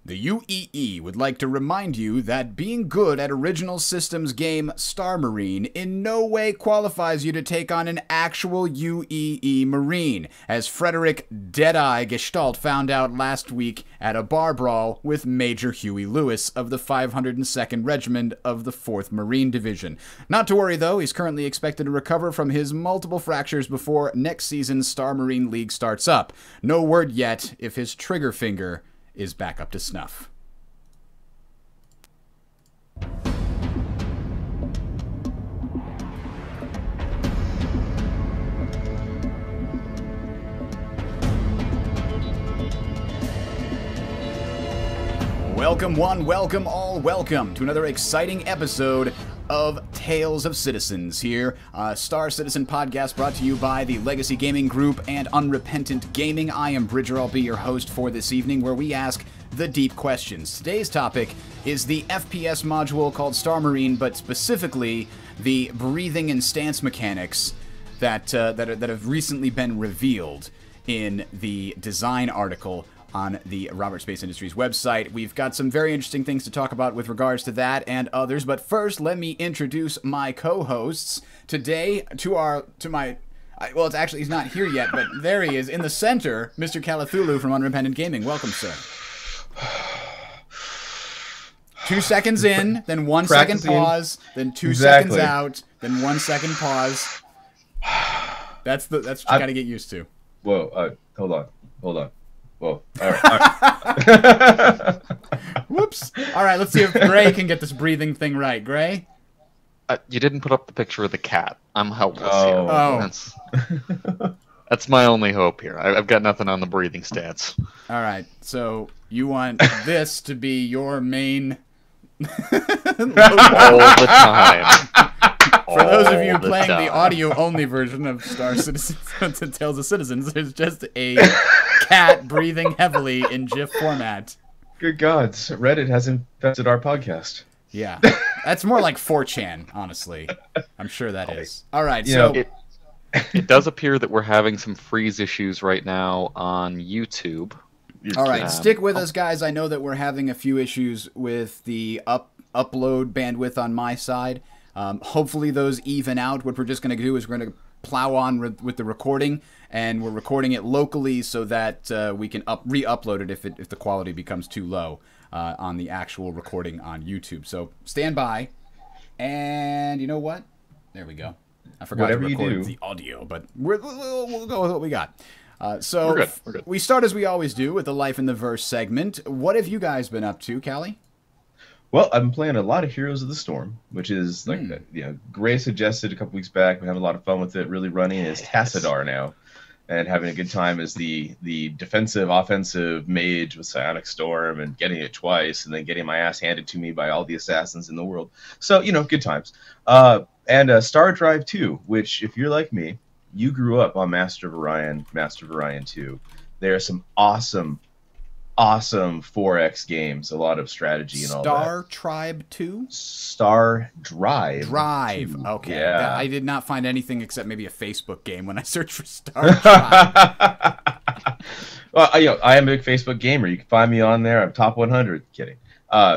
The UEE would like to remind you that being good at Original Systems game Star Marine in no way qualifies you to take on an actual UEE Marine, as Frederick Deadeye Gestalt found out last week at a bar brawl with Major Huey Lewis of the 502nd Regiment of the 4th Marine Division. Not to worry though, he's currently expected to recover from his multiple fractures before next season's Star Marine League starts up. No word yet if his trigger finger is back up to snuff. Welcome one, welcome all, welcome to another exciting episode of Tales of Citizens here, Star Citizen podcast brought to you by the Legacy Gaming Group and Unrepentant Gaming. I am Bridger, I'll be your host for this evening, where we ask the deep questions. Today's topic is the FPS module called Star Marine, but specifically the breathing and stance mechanics that have recently been revealed in the design article on the Robert Space Industries website. We've got some very interesting things to talk about with regards to that and others, but first let me introduce my co-hosts today well, it's actually, he's not here yet, but there he is in the center, Mr. Calathulu from Unrepentant Gaming. Welcome, sir. 2 seconds in, then 1 second pause, then 2 seconds out, then 1 second pause. That's what you gotta get used to. Whoa, hold on. Whoa. All right. Whoops. All right, let's see if Gray can get this breathing thing right. Gray? You didn't put up the picture of the cat. I'm helpless here. Oh. That's my only hope here. I've got nothing on the breathing stats. All right, so you want this to be your main... All the time. For those of you playing the audio-only version of Star Citizen Tales of Citizens, there's just a cat breathing heavily in GIF format. Good gods, Reddit has infested our podcast. Yeah, that's more like 4chan, honestly. I'm sure that is. All right, It does appear that we're having some freeze issues right now on YouTube. All right, stick with us, guys. I know that we're having a few issues with the upload bandwidth on my side. Hopefully those even out. What we're just going to do is we're going to plow on with the recording, and we're recording it locally so that we can re-upload it if the quality becomes too low on the actual recording on YouTube. So stand by, and you know what? There we go. I forgot to record the audio, but we'll go with what we got. So we're good. We start as we always do with the Life in the Verse segment. What have you guys been up to, Callie? Well, I've been playing a lot of Heroes of the Storm, which is like Gray suggested a couple weeks back. We have a lot of fun with it. Really running as Tassadar now, and having a good time as the defensive, offensive mage with Psionic Storm, and getting it twice, and then getting my ass handed to me by all the assassins in the world. So good times. And Star Drive 2, which if you're like me, you grew up on Master of Orion 2. There are some awesome 4X games, a lot of strategy and all that. Star Tribe 2? Star Drive. Okay. Yeah. I did not find anything except maybe a Facebook game when I searched for Star Tribe. Well, I am a big Facebook gamer. You can find me on there. I'm top 100. Kidding.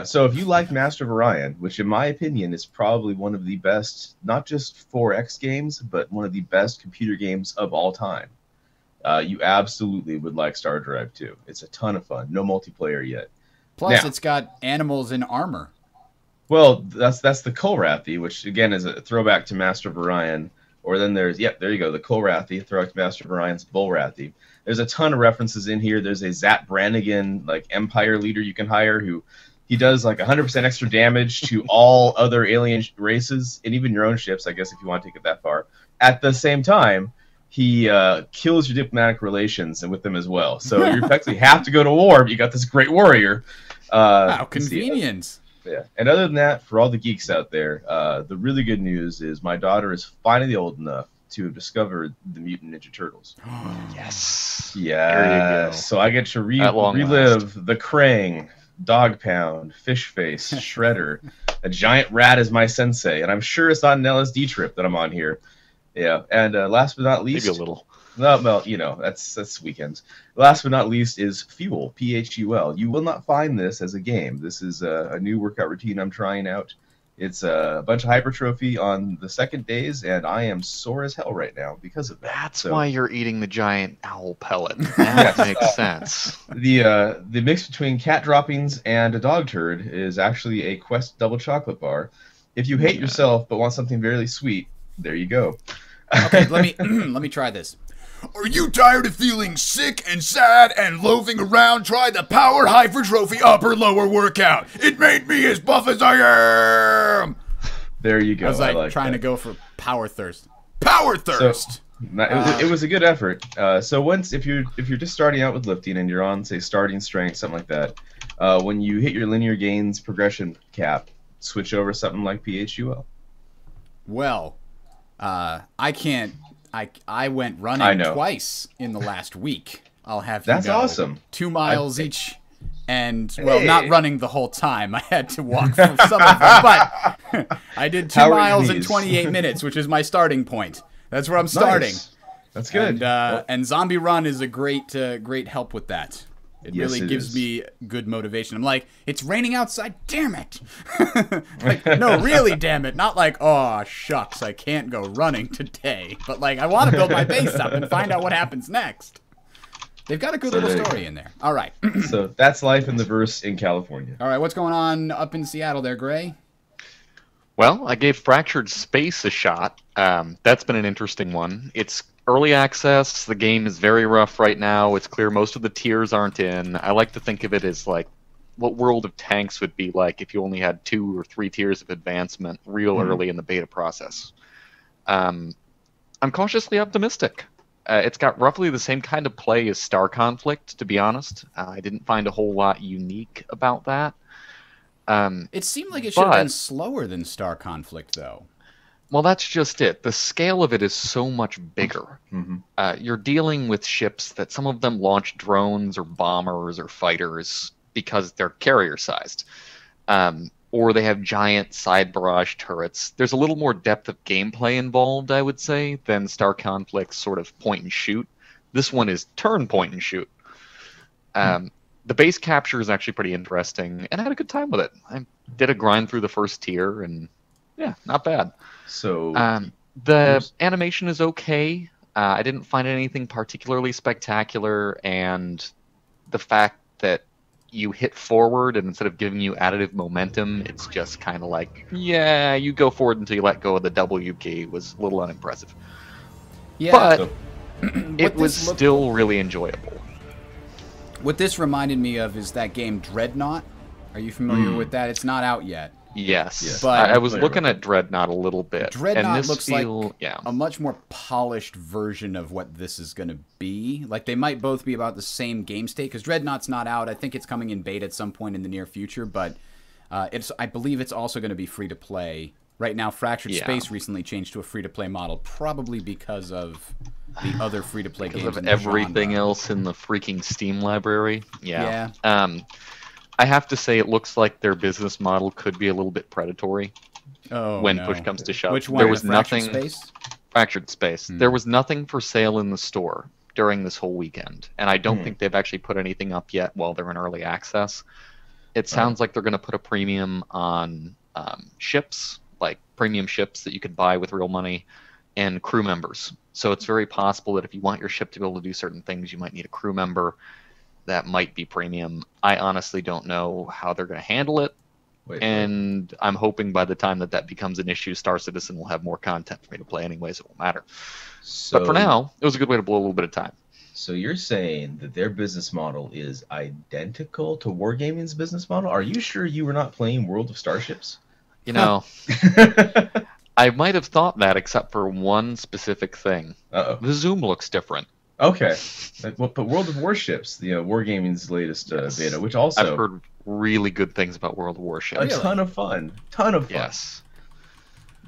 So if you like Master of Orion, which in my opinion is probably one of the best, not just 4X games, but one of the best computer games of all time, you absolutely would like Star Drive 2. It's a ton of fun. No multiplayer yet. Plus, it's got animals in armor. Well, that's the Kolrathi, which again is a throwback to Master of Orion. Or then there's, there you go, the Kolrathi, throwback to Master of Orion's Bullrathi. There's a ton of references in here. There's a Zat Brannigan, Empire leader you can hire who he does 100% extra damage to all other alien races, and even your own ships, I guess, if you want to take it that far. At the same time, he kills your diplomatic relations and with them as well. So you effectively have to go to war, but you got this great warrior. Wow, convenience. Yeah. And other than that, for all the geeks out there, the really good news is my daughter is finally old enough to have discovered the Mutant Ninja Turtles. Yes. Yeah. There you go. So I get to relive the Krang, Dog Pound, Fish Face, Shredder, a giant rat as my sensei, and I'm sure it's not an LSD trip that I'm on here. Yeah, and last but not least, maybe a little. No, well, that's weekends. Last but not least is Fuel, Phul. You will not find this as a game. This is a new workout routine I'm trying out. It's a bunch of hypertrophy on the second days, and I am sore as hell right now because of that. That's why you're eating the giant owl pellet. That makes sense. The mix between cat droppings and a dog turd is actually a Quest double chocolate bar. If you hate yourself but want something very sweet, there you go. Okay, let me try this. Are you tired of feeling sick and sad and loafing around? Try the Power Hypertrophy Upper Lower Workout. It made me as buff as I am. There you go. I was like trying to go for Power Thirst. Power Thirst. So, it was a good effort. So if you're just starting out with lifting and you're on, say, starting strength, something like that, when you hit your linear gains progression cap, switch over something like PHUL. Well, I can't. I went running twice in the last week. I'll have you know. That's awesome. 2 miles each, and not running the whole time. I had to walk for some of them, but I did 2 miles in 28 minutes, which is my starting point. That's where I'm starting. Nice. That's good. And Zombie Run is a great help with that. It really gives me good motivation. I'm like, it's raining outside, damn it. Like, no, really, damn it. Not like, oh, shucks, I can't go running today. But, like, I want to build my base up and find out what happens next. They've got a good little story in there. All right. So that's life in the verse in California. All right, what's going on up in Seattle there, Gray? Well, I gave Fractured Space a shot. That's been an interesting one. It's early access. The game is very rough right now. It's clear most of the tiers aren't in. I like to think of it as like what World of Tanks would be like if you only had 2 or 3 tiers of advancement real early in the beta process. I'm cautiously optimistic. It's got roughly the same kind of play as Star Conflict, to be honest. I didn't find a whole lot unique about that. It seemed like it should have been slower than Star Conflict, though. Well, that's just it. The scale of it is so much bigger. You're dealing with ships that some of them launch drones or bombers or fighters because they're carrier-sized. Or they have giant side barrage turrets. There's a little more depth of gameplay involved, I would say, than Star Conflict's sort of point and shoot. This one is turn point and shoot. The base capture is actually pretty interesting, and I had a good time with it. I did a grind through the first tier, and yeah, not bad. So the animation is okay. I didn't find anything particularly spectacular, and the fact that you hit forward and instead of giving you additive momentum, it's just kind of like, yeah, you go forward until you let go of the W key was a little unimpressive. Yeah, but it was still really enjoyable. What this reminded me of is that game Dreadnought. Are you familiar with that? It's not out yet. Yes, but I was looking at Dreadnought a little bit. Dreadnought looks like a much more polished version of what this is going to be. Like, they might both be about the same game state, because Dreadnought's not out. I think it's coming in beta at some point in the near future, but I believe it's also going to be free-to-play. Right now, Fractured Space recently changed to a free-to-play model, probably because of the other free-to-play games. Because of everything else in the freaking Steam library. Yeah. I have to say, it looks like their business model could be a little bit predatory when push comes to shove. Which one? There was Fractured nothing. Space? Fractured Space. There was nothing for sale in the store during this whole weekend, and I don't think they've actually put anything up yet while they're in early access. It sounds like they're going to put a premium on ships, like premium ships that you could buy with real money, and crew members. So it's very possible that if you want your ship to be able to do certain things, you might need a crew member. That might be premium. I honestly don't know how they're going to handle it. And I'm hoping by the time that becomes an issue, Star Citizen will have more content for me to play anyways. It won't matter. So, but for now, it was a good way to blow a little bit of time. So you're saying that their business model is identical to Wargaming's business model? Are you sure you were not playing World of Starships? You know, I might have thought that, except for one specific thing. The zoom looks different. Okay, but World of Warships, Wargaming's latest beta, which also I've heard really good things about World of Warships. A ton of fun. Yes.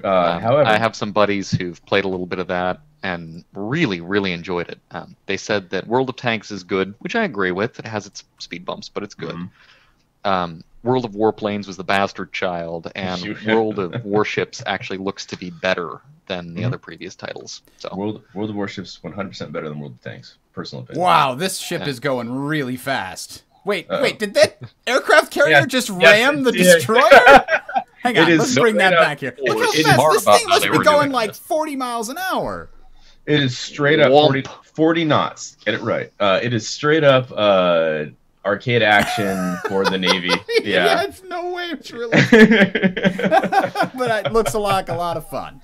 However, I have some buddies who've played a little bit of that and really, really enjoyed it. They said that World of Tanks is good, which I agree with. It has its speed bumps, but it's good. World of Warplanes was the bastard child, and World of Warships actually looks to be better than the other previous titles. So World of Warships 100% better than World of Tanks. Personal opinion. Wow, this ship is going really fast. Wait, did that aircraft carrier just ram the destroyer? Hang on, let's bring that back here. Look how fast this thing must be going, like 40 miles an hour. It is straight up 40 knots. Get it right. It is straight up arcade action for the Navy. Yeah, it's no way it's really. But it looks like a lot of fun.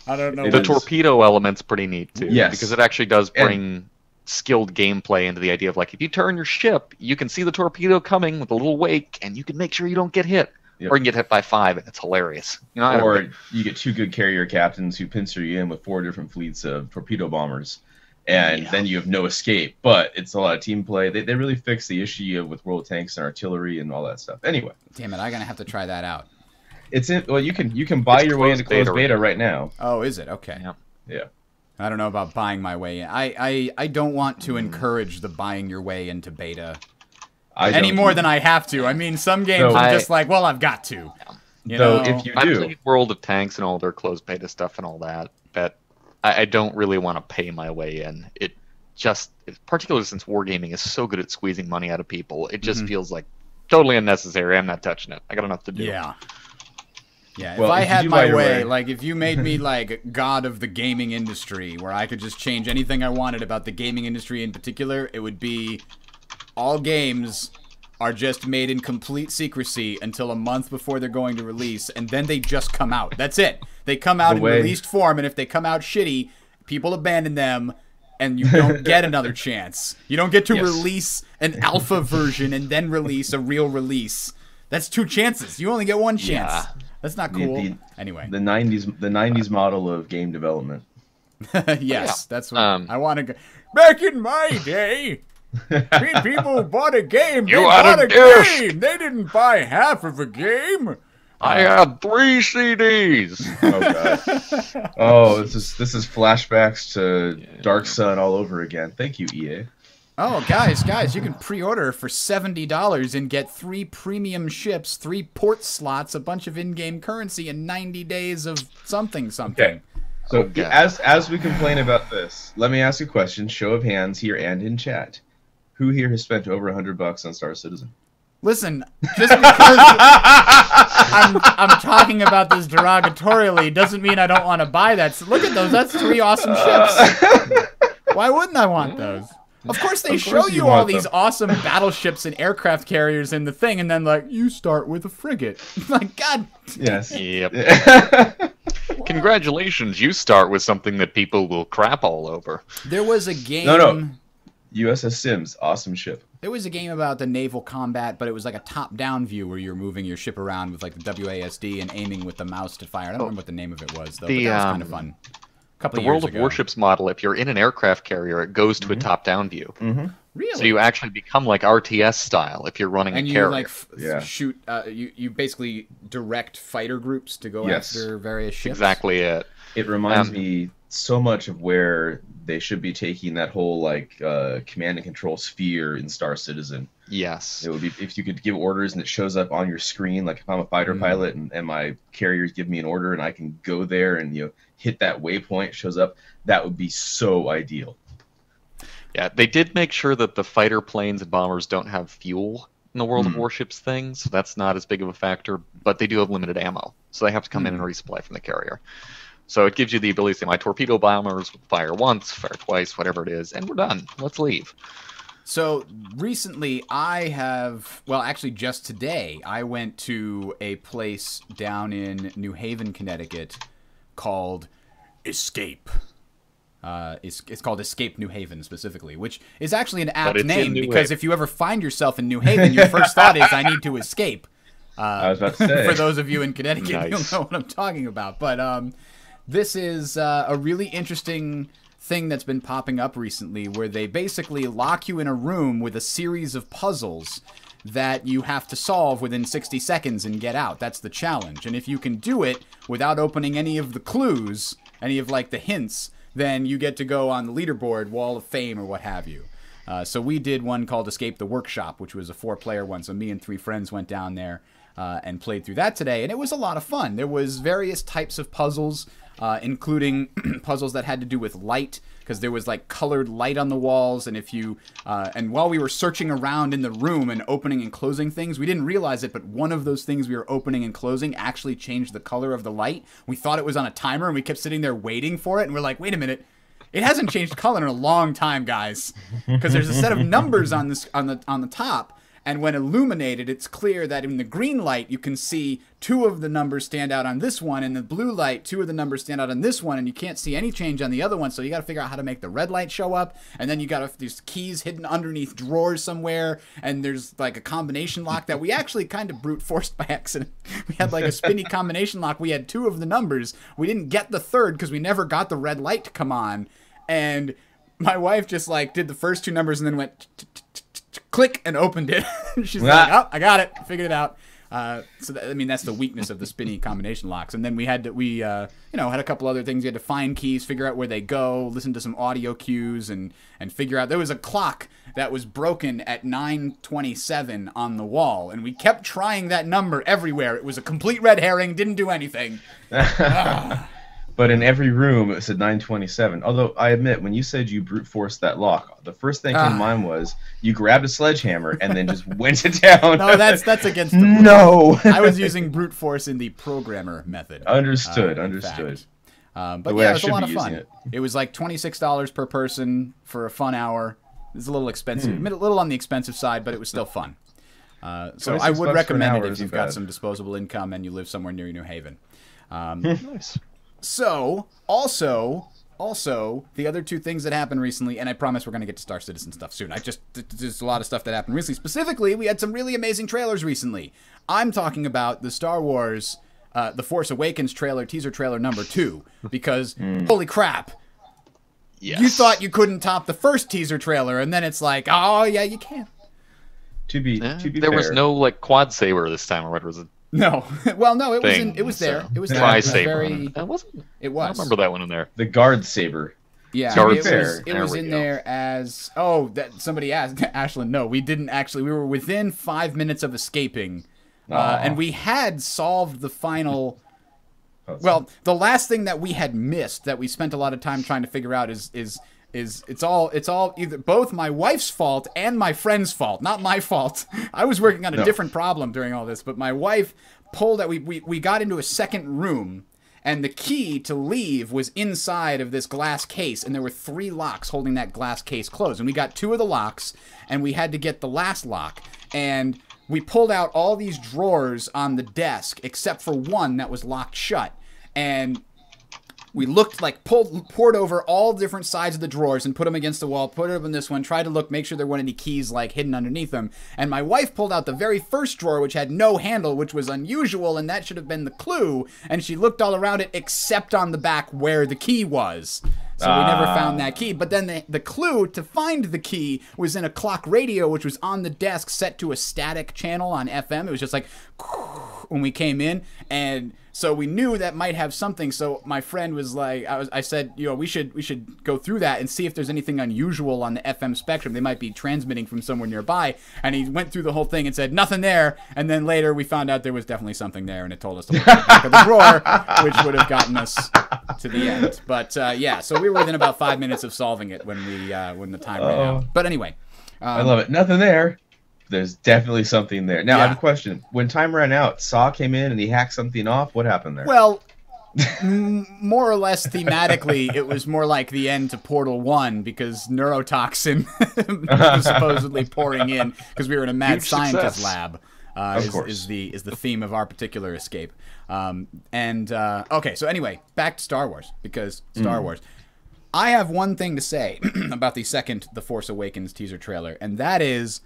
I don't know. The torpedo element's pretty neat too. Yes, because it actually does bring skilled gameplay into the idea of like if you turn your ship, you can see the torpedo coming with a little wake, and you can make sure you don't get hit. Yep. Or you can get hit by 5, and it's hilarious. You know, or you get 2 good carrier captains who pincer you in with 4 different fleets of torpedo bombers, and then you have no escape. But it's a lot of team play. They really fix the issue with World of Tanks and artillery and all that stuff. Anyway, damn it, I'm gonna have to try that out. It's in. Well, you can buy your way into closed beta right now. Oh, is it? Okay. Yeah. I don't know about buying my way in. I don't want to encourage the buying your way into beta. Any more than I have to. I mean, some games are just like, well, I've got to. You know? If you do, I played World of Tanks and all their closed beta stuff and all that, but I don't really want to pay my way in. It just, particularly since wargaming is so good at squeezing money out of people, it just feels like totally unnecessary. I'm not touching it. I got enough to do. Yeah. Yeah, well, if I had my way, like if you made me like god of the gaming industry, where I could just change anything I wanted about the gaming industry in particular, it would be all games are just made in complete secrecy until a month before they're going to release, and then they just come out. That's it. They come out in released form, and if they come out shitty, people abandon them, and you don't get another chance. You don't get to release an alpha version and then release a real release. That's 2 chances. You only get 1 chance. Yeah. That's not cool. Anyway, the '90s model of game development. Yes, that's what I want to go. Back in my day, people bought a game. They bought a game. They didn't buy half of a game. I had 3 CDs. Oh god. Oh, this is flashbacks to Dark Sun all over again. Thank you, EA. Oh, guys, you can pre-order for $70 and get 3 premium ships, 3 port slots, a bunch of in-game currency, and 90 days of something. Okay. So as we complain about this, let me ask a question. Show of hands here and in chat. Who here has spent over $100 on Star Citizen? Listen, just because I'm talking about this derogatorily doesn't mean I don't want to buy that. So look at those. That's 3 awesome ships. Why wouldn't I want those? Of course they show you all these awesome battleships and aircraft carriers in the thing, and then, like, you start with a frigate. Like, God. Yes. Yep. Congratulations, you start with something that people will crap all over. There was a game... No. USS Sims, awesome ship. There was a game about the naval combat, but it was like a top-down view where you're moving your ship around with, like, the WASD and aiming with the mouse to fire. I don't remember what the name of it was, though, but that was kind of fun. The World of Warships model, if you're in an aircraft carrier, it goes to a top-down view. Really? So you actually become like RTS style if you're running a carrier. And you like shoot. You basically direct fighter groups to go after various ships. Exactly it. It reminds me so much of where they should be taking that whole like command and control sphere in Star Citizen. Yes. It would be if you could give orders and it shows up on your screen, like if I'm a fighter pilot and my carriers give me an order and I can go there and hit that waypoint, shows up, that would be so ideal. Yeah, they did make sure that the fighter planes and bombers don't have fuel in the World of Warships thing, so that's not as big of a factor, but they do have limited ammo, so they have to come in and resupply from the carrier. So it gives you the ability to say, my torpedo bombers fire once, fire twice, whatever it is, and we're done. Let's leave. So recently actually just today, I went to a place down in New Haven, Connecticut called Escape. It's called Escape New Haven specifically, which is actually an apt name because if you ever find yourself in New Haven, your first thought is, I need to escape. I was about to say. For those of you in Connecticut, you'll know what I'm talking about. But this is a really interesting thing that's been popping up recently where they basically lock you in a room with a series of puzzles that you have to solve within 60 seconds and get out. That's the challenge. And if you can do it without opening any of the clues, any of like the hints, then you get to go on the leaderboard, Wall of Fame, or what have you. So we did one called Escape the Workshop, which was a 4-player one. So me and 3 friends went down there and played through that today, and it was a lot of fun. There was various types of puzzles, including puzzles that had to do with light, because there was like colored light on the walls, and if you and while we were searching around in the room and opening and closing things, we didn't realize it, but one of those things we were opening and closing actually changed the color of the light. We thought it was on a timer, and we kept sitting there waiting for it, and we're like, wait a minute. It hasn't changed color in a long time, guys, because there's a set of numbers on the top, and when illuminated, it's clear that in the green light you can see 2 of the numbers stand out on this one, and the blue light 2 of the numbers stand out on this one, and you can't see any change on the other one. So you got to figure out how to make the red light show up, and then there's keys hidden underneath drawers somewhere, and there's like a combination lock that we actually kind of brute forced by accident. We had like a spinny combination lock. We had 2 of the numbers. We didn't get the third because we never got the red light to come on. And my wife just like did the first 2 numbers and then went click and opened it. She's like, oh, I got it. Figured it out. That's the weakness of the spinny combination locks. And then we had had a couple other things. We had to find keys, figure out where they go, listen to some audio cues, and figure out. There was a clock that was broken at 9:27 on the wall, and we kept trying that number everywhere. It was a complete red herring. Didn't do anything. But in every room, it said 927. Although, I admit, when you said you brute forced that lock, the first thing came to mind was you grabbed a sledgehammer and then just went it down. No, that's against the rules. No! I was using brute force in the programmer method. Understood. But yeah, it was a lot of fun. It was like $26 per person for a fun hour. It's a little expensive, a little on the expensive side, but it was still fun. So I would recommend it if you've got some disposable income and you live somewhere near New Haven. Nice. So, also, the other 2 things that happened recently, and I promise we're going to get to Star Citizen stuff soon. There's a lot of stuff that happened recently. Specifically, we had some really amazing trailers recently. I'm talking about the Star Wars The Force Awakens teaser trailer number 2, because, holy crap, yes. You thought you couldn't top the first teaser trailer, and then it's like, oh, yeah, you can. To be there fair. was no, like, quad saber this time, or what was it? No. Well, no, it was there. It was there. Tri-saber. That wasn't. It was. I remember that one in there. The guard saber. Yeah, Guard it was in there as that somebody asked Ashlyn. No, we didn't actually. We were within 5 minutes of escaping, and we had solved the final. Well, the last thing that we had missed that we spent a lot of time trying to figure out is it's all either both my wife's fault and my friend's fault, not my fault. I was working on a different problem during all this, but my wife pulled out. We got into a second room, and the key to leave was inside of this glass case, and there were 3 locks holding that glass case closed, and we got 2 of the locks, and we had to get the last lock, and we pulled out all these drawers on the desk except for one that was locked shut, and we looked like poured over all different sides of the drawers and put them against the wall, put it up in this one, tried to look, make sure there weren't any keys like hidden underneath them. And my wife pulled out the very first drawer, which had no handle, which was unusual, and that should have been the clue. And she looked all around it except on the back where the key was. So we never found that key. But then the clue to find the key was in a clock radio, which was on the desk set to a static channel on FM. It was just like when we came in, and so we knew that might have something. So my friend was like, I said, we should go through that and see if there's anything unusual on the FM spectrum. They might be transmitting from somewhere nearby. And he went through the whole thing and said nothing there. And then later we found out there was definitely something there, and it told us to look at the back of the drawer, which would have gotten us to the end. But yeah, so we were within about 5 minutes of solving it when the time ran out. But anyway, I love it. Nothing there. There's definitely something there. Now, I have a question. When time ran out, Saw came in and he hacked something off. What happened there? Well, more or less thematically, it was more like the end to Portal 1 because neurotoxin was supposedly pouring in because we were in a mad scientist lab. Is the theme of our particular escape. Okay, so anyway, back to Star Wars, because Star Wars. I have one thing to say about the Force Awakens teaser trailer, and that is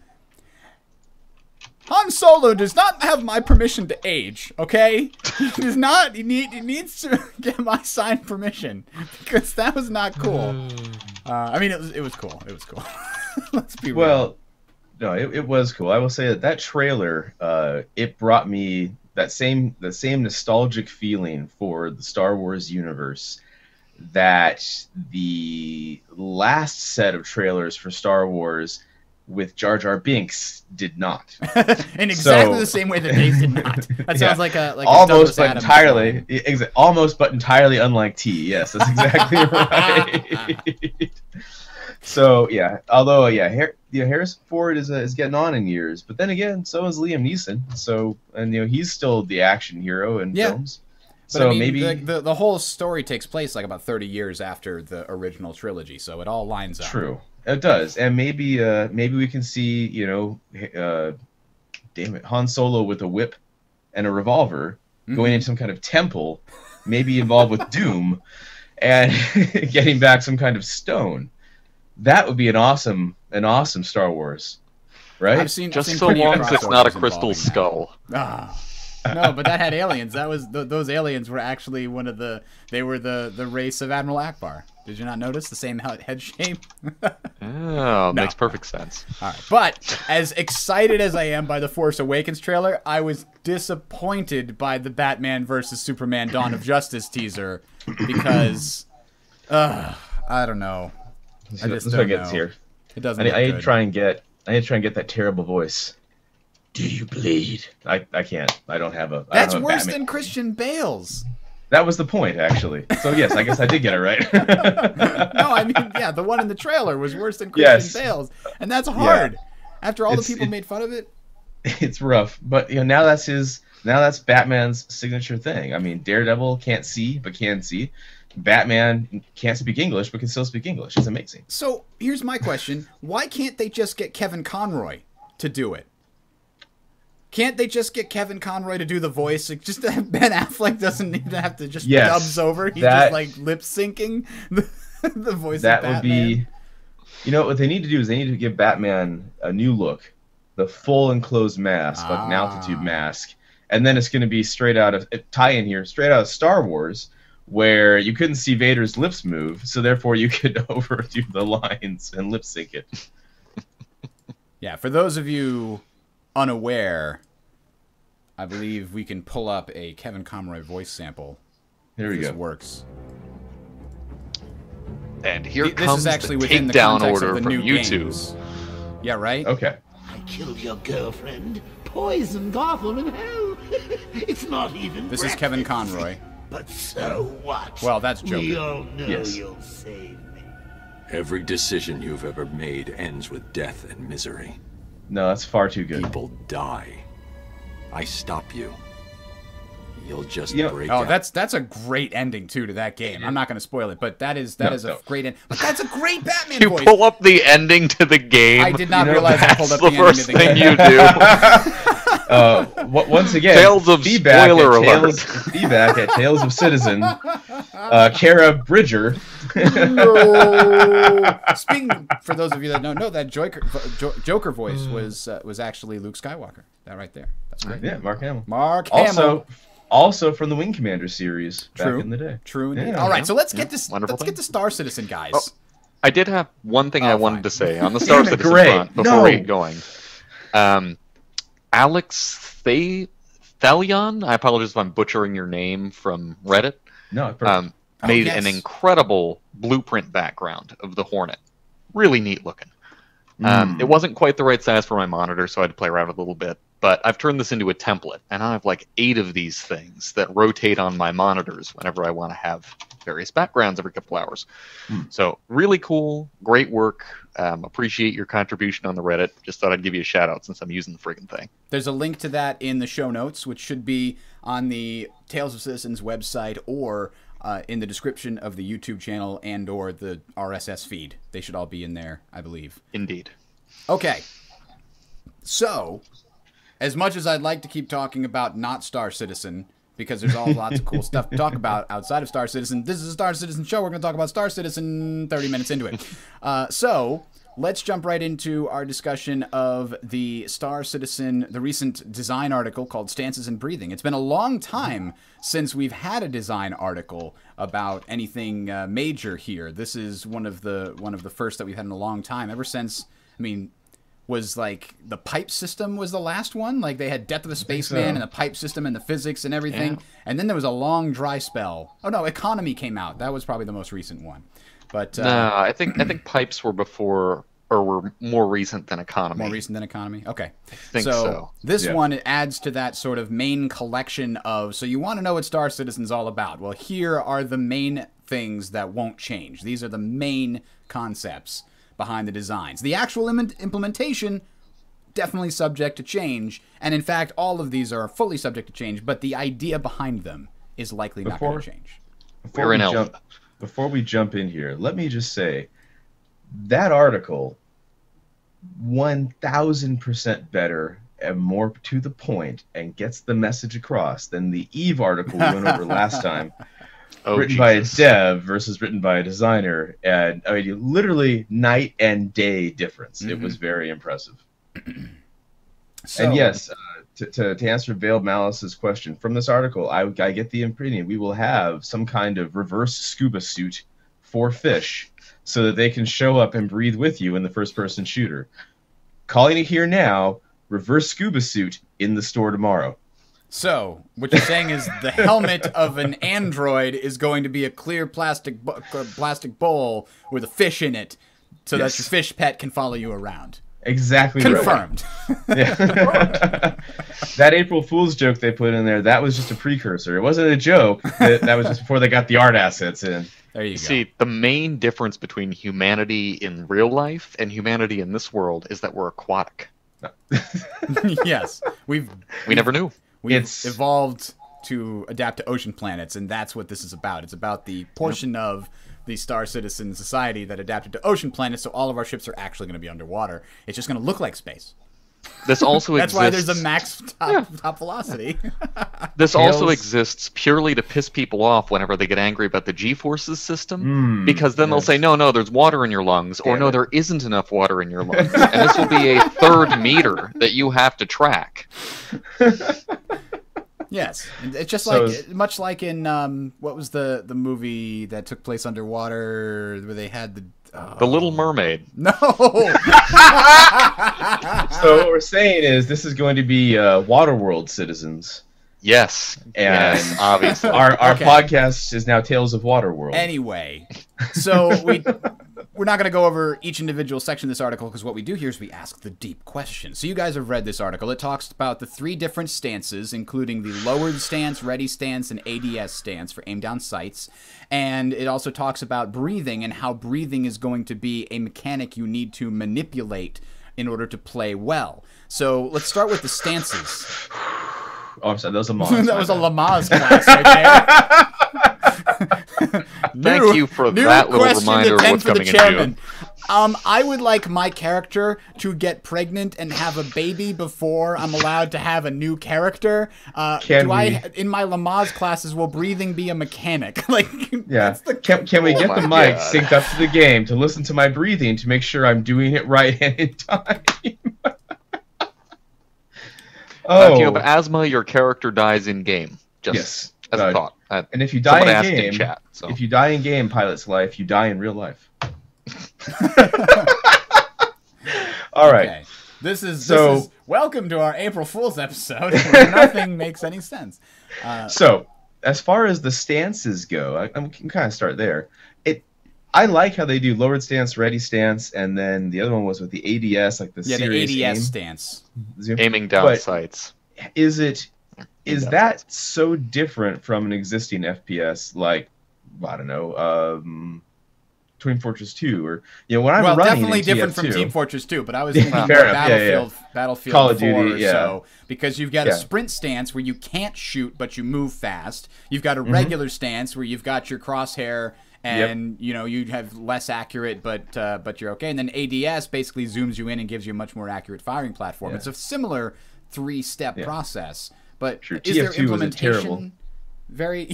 Han Solo does not have my permission to age, okay? He does not. He needs to get my signed permission, because that was not cool. I mean, it was cool. It was cool. Let's be real. Well, no, it was cool. I will say that trailer, it brought me the same nostalgic feeling for the Star Wars universe that the last set of trailers for Star Wars with Jar Jar Binks did not. In exactly the same way that they did not. That sounds like a almost but entirely almost but entirely unlike T. Yes, that's exactly right. So yeah, although Harrison Ford is getting on in years, but then again, so is Liam Neeson. So and he's still the action hero in films. But so I mean, maybe the whole story takes place like about 30 years after the original trilogy, so it all lines up. True. It does, and maybe we can see Han Solo with a whip and a revolver going into some kind of temple, maybe involved with Doom, and getting back some kind of stone. That would be an awesome Star Wars, right? I've seen so long as it's not a crystal skull. No, but that had aliens. That was those aliens were actually they were the race of Admiral Akbar. Did you not notice the same head shape? Makes perfect sense. All right. But as excited as I am by the Force Awakens trailer, I was disappointed by the Batman versus Superman Dawn of Justice teaser because I don't know. I just don't know. Here. It doesn't. I need to try and get that terrible voice. Do you bleed? I can't. I don't have a. That's worse than Christian Bale's. That was the point, actually. So yes, I guess I did get it right. No, I mean, yeah, the one in the trailer was worse than Christian Bale's, and that's hard. After all the people made fun of it, it's rough. But now that's Batman's signature thing. I mean, Daredevil can't see but can see. Batman can't speak English but can still speak English. It's amazing. So here's my question: why can't they just get Kevin Conroy to do it? Can't they just get Kevin Conroy to do the voice? Like, just Ben Affleck doesn't even have to just dubs over. He's just like lip syncing the voice of Batman. That would be. What they need to do is they need to give Batman a new look, the full enclosed mask, like an altitude mask, and then it's going to be straight out of Star Wars, where you couldn't see Vader's lips move, so therefore you could overdo the lines and lip sync it. Yeah, for those of you unaware, I believe we can pull up a Kevin Conroy voice sample. Here we go. This works. And here this comes is actually the within the takedown context order of the from new YouTube. Games. Yeah, right? Okay. I killed your girlfriend, poisoned Gotham in hell. It's not even This is Kevin Conroy. But so what? Well, that's Joker. We all know Yes. you'll save me. Every decision you've ever made ends with death and misery. No, that's far too good. People die. I stop you. You'll just Yeah. break Oh, out. that's a great ending too to that game. I'm not going to spoil it, but that is a great end. But that's a great Batman You voice. pull up the ending to the game. I did not realize I pulled That's up the the ending first to the thing game. you do. Once again, Tales of spoiler alert. Feedback at Tales of Citizen. Kara Bridger. Speaking for those of you that don't know, that Joker voice was actually Luke Skywalker. That right there. That's great. Yeah, Mark Hamill. Mark Hamill. Also from the Wing Commander series back in the day. True indeed. Yeah. All right, so let's get this. Wonderful Let's get to Star Citizen, guys. Oh, I did have one thing I wanted fine. to say on the Star Citizen great. front before we get going. Alex Thalion, I apologize if I'm butchering your name, from Reddit, No, perfect. made yes. an incredible blueprint background of the Hornet. Really neat looking. It wasn't quite the right size for my monitor, so I had to play around with it a little bit. But I've turned this into a template, and I have like 8 of these things that rotate on my monitors whenever I want to have various backgrounds every couple hours. So really cool, great work. Appreciate your contribution on the Reddit. Just thought I'd give you a shout out since I'm using the friggin' thing. There's a link to that in the show notes, which should be on the Tales of Citizens website or in the description of the YouTube channel and or the RSS feed. They should all be in there, I believe. Indeed. Okay. So, as much as I'd like to keep talking about not Star Citizen, because there's all lots of cool stuff to talk about outside of Star Citizen, this is a Star Citizen show. We're going to talk about Star Citizen 30 minutes into it. So, let's jump right into our discussion of the Star Citizen, the recent design article called Stances and Breathing. It's been a long time since we've had a design article about anything major here. This is one of the first that we've had in a long time, ever since, I mean, was like the pipe system was the last one. Like they had Death of the Spaceman and the pipe system and the physics and everything. Yeah. And then there was a long dry spell. Oh no, Economy came out. That was probably the most recent one. But no, I think pipes were before or were more recent than Economy. more recent than Economy. Okay, I think so. This Yeah. one adds to that sort of main collection of. So you want to know what Star Citizen's all about? Well, here are the main things that won't change. These are the main concepts behind the designs. The actual implementation, definitely subject to change. And in fact, all of these are fully subject to change, but the idea behind them is likely not going to change. Before we jump in here, let me just say, that article, 1,000% better and more to the point and gets the message across than the Eve article we went over last time. Written by a dev versus written by a designer, and I mean, literally night and day difference. It was very impressive. And yes, to answer Veiled Malice's question, from this article, I get the opinion we will have some kind of reverse scuba suit for fish, so that they can show up and breathe with you in the first-person shooter. Calling it here now, reverse scuba suit in the store tomorrow. So, what you're saying is the helmet of an android is going to be a clear plastic bowl with a fish in it, so that your fish pet can follow you around. Exactly. Confirmed. Right. Yeah. That April Fool's joke they put in there, that was just a precursor. It wasn't a joke. That was just before they got the art assets in. There you go. See, the main difference between humanity in real life and humanity in this world is that we're aquatic. Yes. We never knew. We've evolved to adapt to ocean planets, and that's what this is about. It's about the portion of the Star Citizen society that adapted to ocean planets, so all of our ships are actually going to be underwater. It's just going to look like space. This also That's exists. why there's a max top velocity. This also exists purely to piss people off whenever they get angry about the G-forces system, because then they'll say, no, there's water in your lungs, or no, there isn't enough water in your lungs, and this will be a third meter that you have to track. Yes, it's just like much like in what was the movie that took place underwater where they had The Little Mermaid. No. So what we're saying is this is going to be Waterworld Citizens. Yes, and obviously our podcast is now Tales of Waterworld. Anyway, so we're not going to go over each individual section of this article, because what we do here is we ask the deep question. So you guys have read this article. It talks about the 3 different stances, including the lowered stance, ready stance, and ADS stance for aim down sights. And it also talks about breathing and how breathing is going to be a mechanic you need to manipulate in order to play well. So let's start with the stances. Oh, I'm sorry, that was a Lamaze. That was a Lamaze class right there. Thank you for that little reminder of what's coming in June. I would like my character to get pregnant and have a baby before I'm allowed to have a new character. In my Lamaze classes, will breathing be a mechanic? Like, yeah. Can we get the mic synced up to the game to listen to my breathing to make sure I'm doing it right and in time? If you have asthma, your character dies in game. Just as a thought. And if you die in game, chat, if you die in game, Pilot's life, you die in real life. All right. Okay. This is welcome to our April Fool's episode where nothing makes any sense. So, as far as the stances go, I can kind of start there. I like how they do lowered stance, ready stance, and then the other one was with the ADS, like the serious the ADS aim. stance. Aiming down sights. Is that so different from an existing FPS like, I don't know, Team Fortress 2, or when I'm running definitely different from Team Fortress 2, but I was thinking Battlefield Call of 4 Duty, or so, because you've got a sprint stance where you can't shoot but you move fast. You've got a regular stance where you've got your crosshair and you have less accurate, but you're okay. And then ADS basically zooms you in and gives you a much more accurate firing platform. It's a similar 3-step process, but is there implementation? You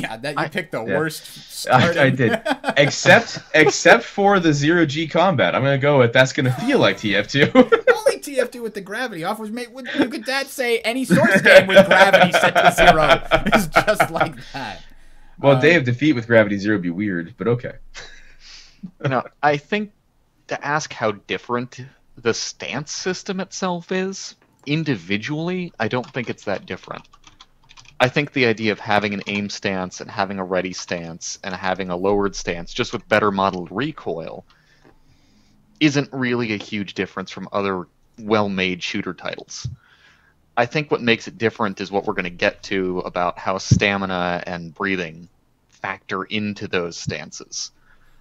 picked the worst start. I did, except for the 0G combat. I'm gonna go with that's gonna feel like TF2. Only TF2 with the gravity off was made. You could say any source game with gravity set to 0 is just like that. Well, Day of Defeat with Gravity 0 would be weird, but okay. I think to ask how different the stance system itself is, individually, I don't think it's that different. I think the idea of having an aim stance and having a ready stance and having a lowered stance, just with better modeled recoil, isn't really a huge difference from other well-made shooter titles. I think what makes it different is what we're going to get to about how stamina and breathing factor into those stances.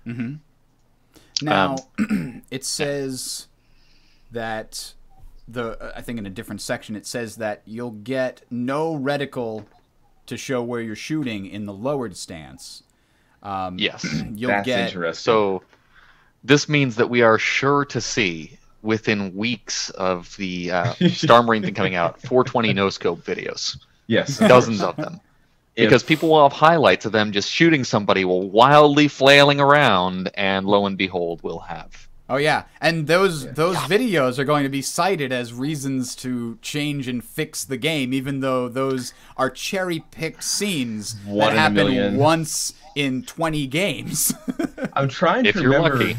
Mm-hmm. Now, it says that I think in a different section, it says that you'll get no reticle to show where you're shooting in the lowered stance. Yes. That's interesting. So this means that we are sure to see, within weeks of the Star Marine thing coming out, 420 no-scope videos. Yes. Dozens of them. Because people will have highlights of them just shooting somebody while wildly flailing around, and lo and behold, we'll have. Oh yeah, and those videos are going to be cited as reasons to change and fix the game, even though those are cherry-picked scenes that happen once in 20 games. I'm trying to remember. You're lucky.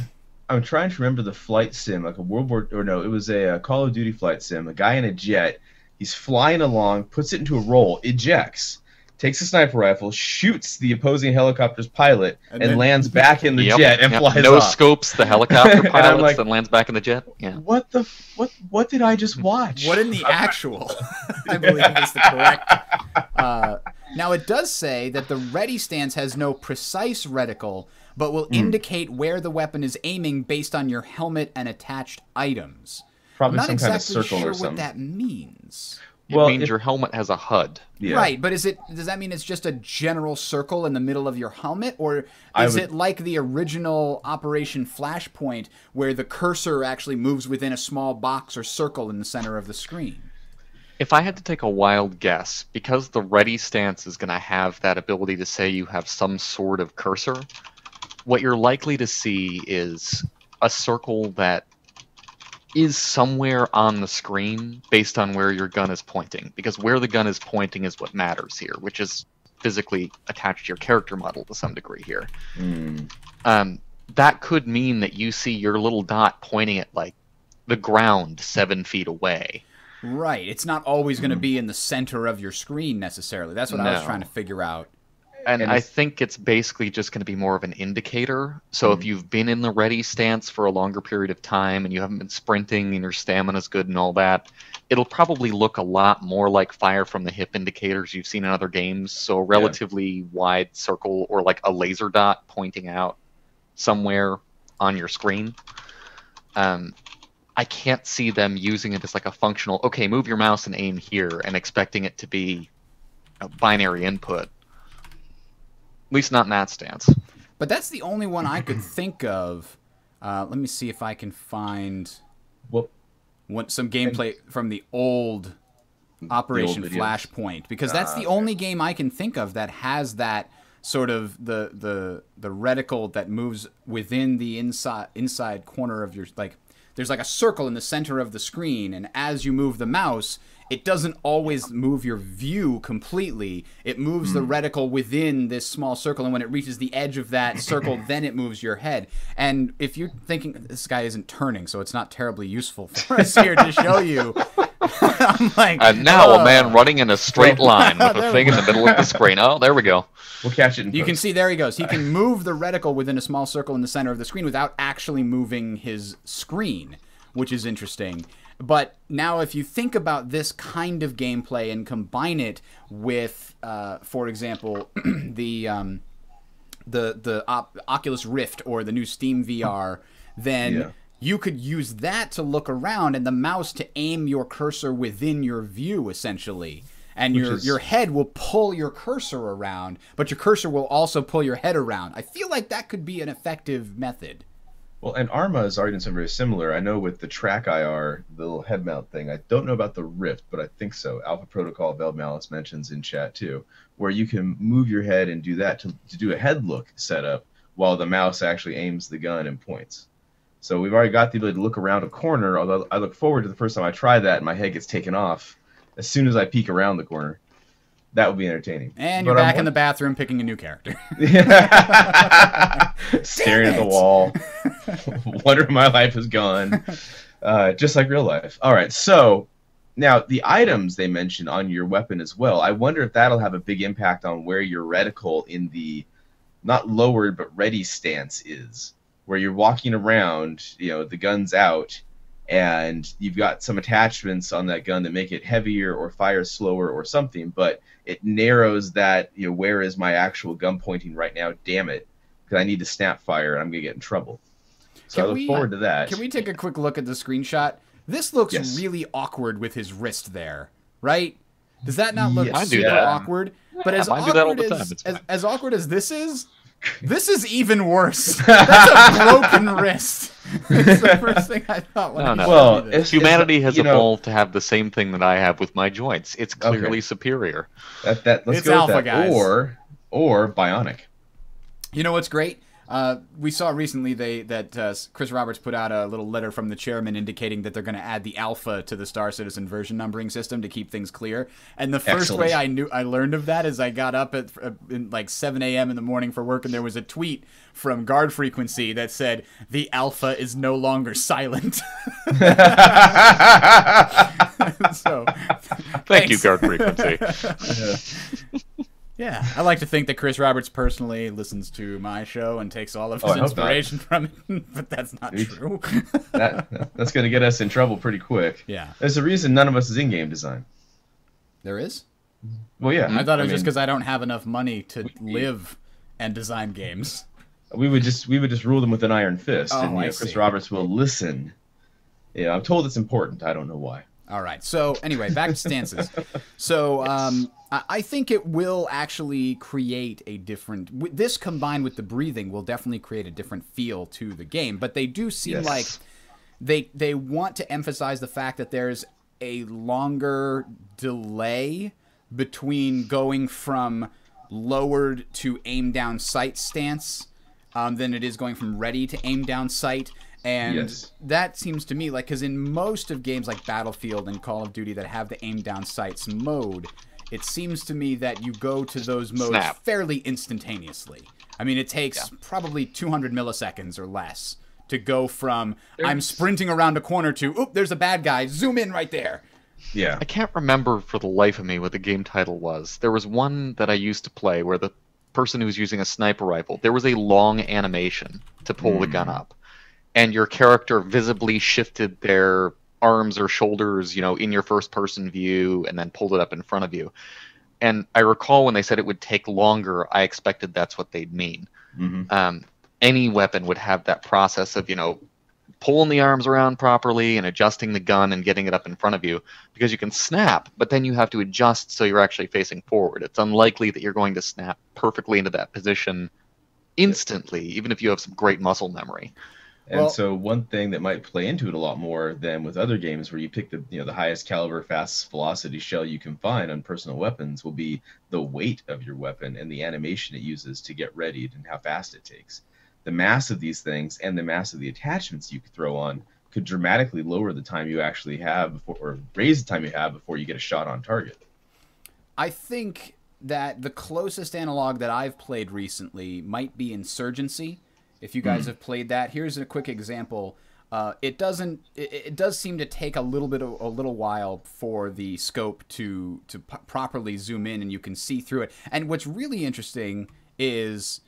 I'm trying to remember the flight sim, like a it was a Call of Duty flight sim. A guy in a jet, he's flying along, puts it into a roll, ejects, takes a sniper rifle, shoots the opposing helicopter's pilot, and lands back in the jet and flies no off. Scopes the helicopter pilots like, and lands back in the jet. Yeah. What did I just watch? What in the actual? I believe is the correct. Now it does say that the ready stance has no precise reticle, but will indicate where the weapon is aiming based on your helmet and attached items. Probably I'm not some exactly kind of circle sure or something. what that means. It means your helmet has a HUD. Yeah. Right, but does that mean it's just a general circle in the middle of your helmet, or is it like the original Operation Flashpoint, where the cursor actually moves within a small box or circle in the center of the screen? If I had to take a wild guess, because the ready stance is going to have that ability to say you have some sort of cursor, what you're likely to see is a circle that is somewhere on the screen based on where your gun is pointing, because where the gun is pointing is what matters here, which is physically attached to your character model to some degree here. That could mean that you see your little dot pointing at like the ground 7 feet away. Right, it's not always going to be in the center of your screen necessarily. That's what I was trying to figure out. And I think it's basically just going to be more of an indicator. So if you've been in the ready stance for a longer period of time and you haven't been sprinting and your stamina's good and all that, it'll probably look a lot more like fire from the hip indicators you've seen in other games. So a relatively wide circle or like a laser dot pointing out somewhere on your screen. I can't see them using it as like a functional, okay, move your mouse and aim here, and expecting it to be a binary input. At least not in that stance. But that's the only one I could think of. Let me see if I can find some gameplay from the old Operation Flashpoint, because that's the only game I can think of that has that sort of the reticle that moves within the inside corner of your, like, there's like a circle in the center of the screen, and as you move the mouse, it doesn't always move your view completely. It moves the reticle within this small circle, and when it reaches the edge of that circle, then it moves your head. And if you're thinking, this guy isn't turning, so it's not terribly useful for us here to show you. I'm like, and now a man running in a straight line with a thing in the middle of the screen. Oh, there we go. We'll catch it in post. You can see, there he goes. He can move the reticle within a small circle in the center of the screen without actually moving his screen, which is interesting. But now if you think about this kind of gameplay and combine it with, for example, the Oculus Rift or the new Steam VR, then you could use that to look around and the mouse to aim your cursor within your view, essentially. And your head will pull your cursor around, but your cursor will also pull your head around. I feel like that could be an effective method. Well, and Arma has already done something very similar. I know with the Track IR, the little head mount thing, I don't know about the Rift, but I think so. Alpha Protocol, Vel Malice mentions in chat too, where you can move your head and do that to do a head look setup while the mouse actually aims the gun and points. So we've already got the ability to look around a corner, although I look forward to the first time I try that and my head gets taken off as soon as I peek around the corner. That would be entertaining. And you're back in the bathroom picking a new character. Staring at the wall. Wondering my life is gone. Just like real life. All right, so now the items they mentioned on your weapon as well. I wonder if that'll have a big impact on where your reticle in the not lowered but ready stance is, where you're walking around, the gun's out, and you've got some attachments on that gun that make it heavier or fire slower or something, but it narrows that, where is my actual gun pointing right now? Damn it, because I need to snap fire and I'm gonna get in trouble. So I look forward to that. Can we take a quick look at the screenshot? This looks really awkward with his wrist there, right? Does that not look super awkward? But as awkward as this is even worse. That's a broken wrist. It's the first thing I thought when I Well, humanity has evolved to have the same thing that I have with my joints. It's clearly superior. Let's go with that. Guys. Or bionic. You know what's great? We saw recently that Chris Roberts put out a little letter from the chairman indicating that they're going to add the alpha to the Star Citizen version numbering system to keep things clear. And the first way I learned of that is I got up at like 7 a.m. in the morning for work, and there was a tweet from Guard Frequency that said, "The alpha is no longer silent." So, thank you, Guard Frequency. Yeah, I like to think that Chris Roberts personally listens to my show and takes all of his inspiration from it, but that's not true. That's going to get us in trouble pretty quick. Yeah. There's a reason none of us is in game design. There is? Well, yeah. I thought it was just because I don't have enough money to live and design games. We would just rule them with an iron fist, and Chris Roberts will listen. Yeah, I'm told it's important. I don't know why. All right. So anyway, back to stances. So I think it will actually create a different. This combined with the breathing will definitely create a different feel to the game. But they do seem like they want to emphasize the fact that there's a longer delay between going from lowered to aim down sight stance than it is going from ready to aim down sight. And that seems to me like, because in most of games like Battlefield and Call of Duty that have the aim down sights mode, it seems to me that you go to those modes fairly instantaneously. I mean, it takes probably 200 milliseconds or less to go from I'm sprinting around a corner to, oop, there's a bad guy, zoom in right there. Yeah. I can't remember for the life of me what the game title was. There was one that I used to play where the person who was using a sniper rifle, there was a long animation to pull the gun up. And your character visibly shifted their arms or shoulders, in your first-person view, and then pulled it up in front of you. And I recall when they said it would take longer, I expected that's what they'd mean. Mm-hmm. Any weapon would have that process of, pulling the arms around properly and adjusting the gun and getting it up in front of you, because you can snap, but then you have to adjust so you're actually facing forward. It's unlikely that you're going to snap perfectly into that position instantly, even if you have some great muscle memory. And so one thing that might play into it a lot more than with other games where you pick the highest caliber, fast velocity shell you can find on personal weapons will be the weight of your weapon and the animation it uses to get readied and how fast it takes. The mass of these things and the mass of the attachments you could throw on could dramatically lower the time you actually have or raise the time you have before you get a shot on target. I think that the closest analog that I've played recently might be Insurgency. If you guys have played that, here's a quick example. It does seem to take a little while for the scope to properly zoom in, and you can see through it. And what's really interesting is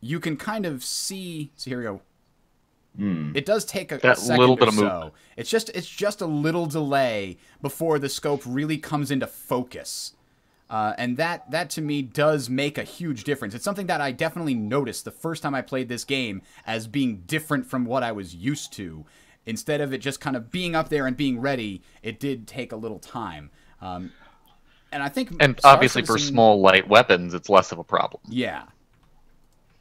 you can kind of see. So here we go. It does take a second little bit or of so. It's just a little delay before the scope really comes into focus. And that to me does make a huge difference. It's something that I definitely noticed the first time I played this game as being different from what I was used to. Instead of it just kind of being up there and being ready, it did take a little time. And I think, obviously for small light weapons, it's less of a problem. Yeah.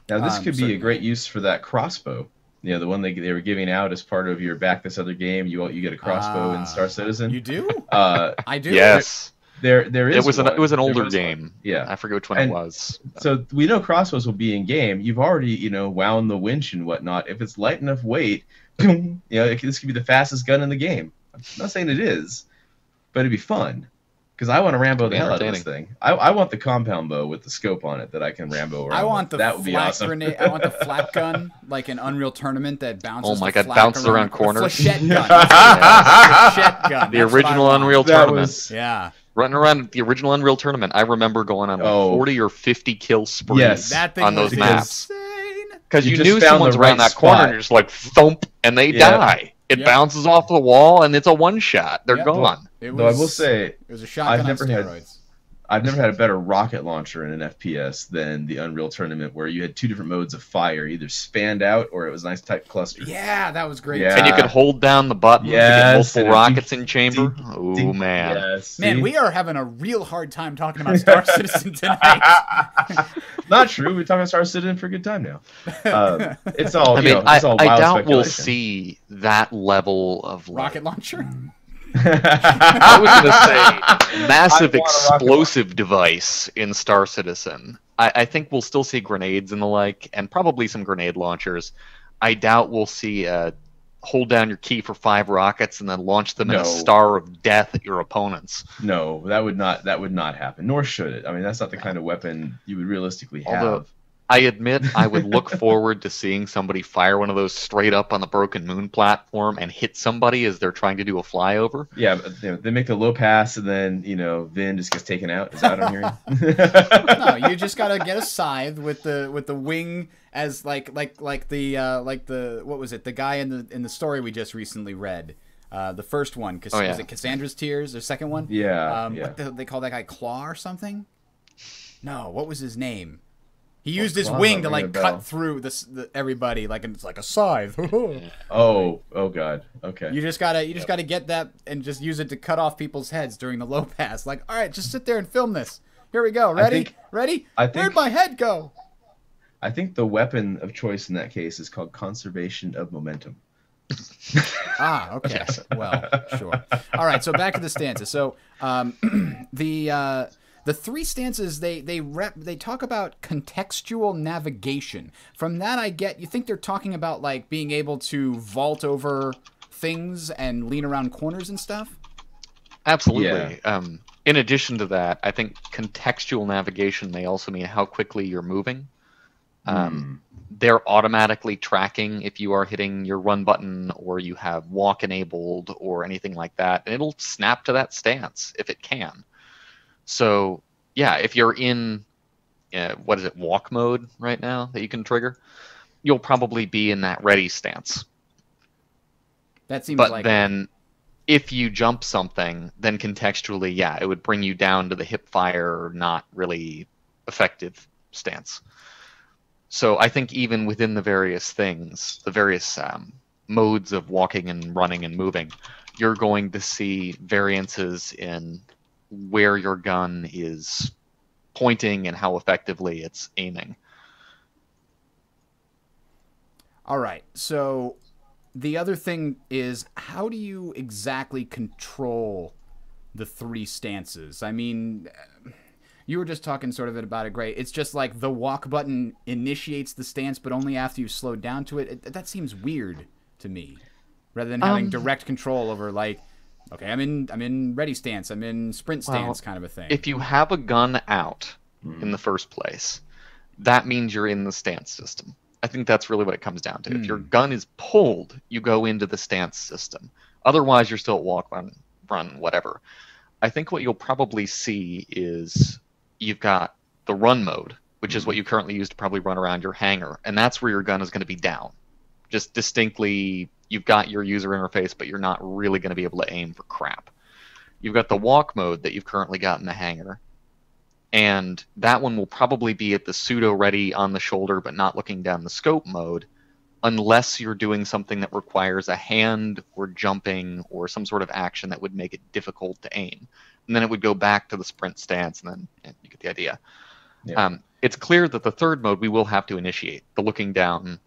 Now this could be a great use for that crossbow. The one they were giving out as part of your back this other game. You get a crossbow in Star Citizen. You do? I do. Yes. There is. It was an older game. Yeah, I forget which one it was. So we know crossbows will be in game. You've already wound the winch and whatnot. If it's light enough weight, this could be the fastest gun in the game. I'm not saying it is, but it'd be fun Because I want to Rambo the Be hell out of this thing. I want the compound bow with the scope on it that I can Rambo around. I want the that would be flat awesome. grenade. I want the flat gun, like an Unreal Tournament that bounces. Oh my the God, flak bounces around the corners. Flechette gun. Flechette gun. The That's what I original want. Unreal That Tournament. was Yeah. Running around the original Unreal Tournament, I remember going on like 40 or 50 kill sprees Yes. That thing on those was maps. insane. Because You you just knew found someone's the around right that corner spot. and you're just like thump, and they Yeah. die. It Yep. bounces off the wall, and it's a one shot. They're Yep. gone. It Though I will say, it was a shotgun I've never on had- steroids. I've never had a better rocket launcher in an FPS than the Unreal Tournament, where you had two different modes of fire, either spanned out or it was nice tight cluster. Yeah, that was great. Yeah. And you could hold down the button to get Yes, multiple and rockets in chamber. dink, Oh, dink. man. Yes, Man, see? we are having a real hard time talking about Star Citizen tonight. Not true. We're talking about Star Citizen for a good time now. It's all. I you mean, know, it's all I wild doubt we'll speculation. see that level of like, Rocket launcher. I was going to say massive I want a rocket explosive device in Star Citizen. I think we'll still see grenades and the like, and probably some grenade launchers. I doubt we'll see hold down your key for 5 rockets and then launch them in No. a star of death at your opponents. No, that would not happen. Nor should it. I mean, that's not the kind of weapon you would realistically have. Although, I admit I would look forward to seeing somebody fire one of those straight up on the Broken Moon platform and hit somebody as they're trying to do a flyover. Yeah, but, they make the low pass and then Vin just gets taken out. Is that what I'm hearing? No, you just gotta get a scythe with the wing as like the what was it? The guy in the story we just recently read. The first one, Oh, yeah. was it Cassandra's Tears? The second one? Yeah, yeah. What they call that guy, Claw or something? No, what was his name? He used his Claw's wing not to ringing like a bell. cut through everybody like it's like a scythe. Oh God. Okay. You just gotta get that and just use it to cut off people's heads during the low pass. Like, all right, just sit there and film this. Here we go. Ready? Ready? Where'd my head go? I think the weapon of choice in that case is called conservation of momentum. Ah, okay. Well, sure. All right, so back to the stances. So, the 3 stances they talk about contextual navigation. From that, you think they're talking about like being able to vault over things and lean around corners and stuff. Absolutely. In addition to that, I think contextual navigation may also mean how quickly you're moving. They're automatically tracking if you are hitting your run button or you have walk enabled or anything like that, and it'll snap to that stance if it can. So, yeah, if you're in, walk mode right now that you can trigger, you'll probably be in that ready stance. That seems But like then if you jump something, then contextually, yeah, it would bring you down to the hip fire, not really effective stance. So I think even within the various things, the various modes of walking and running and moving, you're going to see variances in where your gun is pointing and how effectively it's aiming. All right. So the other thing is, how do you exactly control the 3 stances? I mean, you were just talking sort of about it. Great. It's just like the walk button initiates the stance, but only after you've slowed down to it. That seems weird to me, rather than having direct control over like, okay, I'm in ready stance, I'm in sprint stance, kind of a thing. If you have a gun out in the first place, that means you're in the stance system. I think that's really what it comes down to. If your gun is pulled, you go into the stance system. Otherwise, you're still at walk, run, whatever. I think what you'll probably see is you've got the run mode, which is what you currently use to probably run around your hangar, and that's where your gun is going to be down. Just distinctly, you've got your user interface, but you're not really going to be able to aim for crap. You've got the walk mode that you've currently got in the hangar, and that one will probably be at the pseudo-ready on the shoulder but not looking down the scope mode, unless you're doing something that requires a hand or jumping or some sort of action that would make it difficult to aim. And then it would go back to the sprint stance, and then you get the idea. Yeah. It's clear that the third mode we will have to initiate, the looking down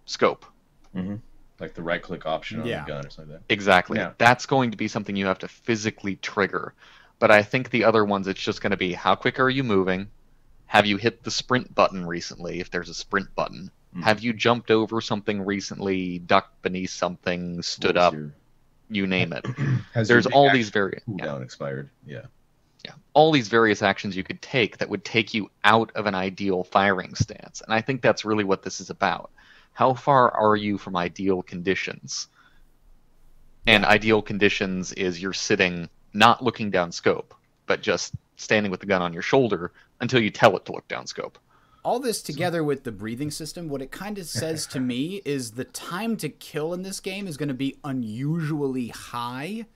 scope. Mm-hmm. Like the right-click option on Yeah. the gun or something like that. Exactly. Yeah. That's going to be something you have to physically trigger. But I think the other ones, it's just going to be how quick are you moving? Have you hit the sprint button recently, if there's a sprint button? Have you jumped over something recently, ducked beneath something, stood What was up, your- you name it. Has There's your all reaction these variants. cooldown expired? Yeah. Yeah, all these various actions you could take that would take you out of an ideal firing stance. And I think that's really what this is about. How far are you from ideal conditions? And ideal conditions is you're sitting, not looking down scope, but just standing with the gun on your shoulder until you tell it to look down scope. All this together with the breathing system, what it kind of says to me is the time to kill in this game is going to be unusually high.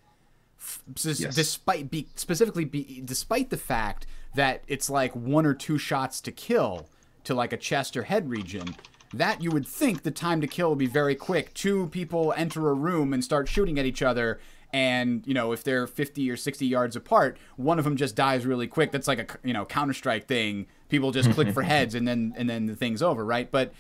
Despite the fact that it's like 1 or 2 shots to kill to like a chest or head region, that you would think the time to kill would be very quick. 2 people enter a room and start shooting at each other, and if they're 50 or 60 yards apart, one of them just dies really quick. That's like a Counter-Strike thing. People just click for heads and then the thing's over, right? But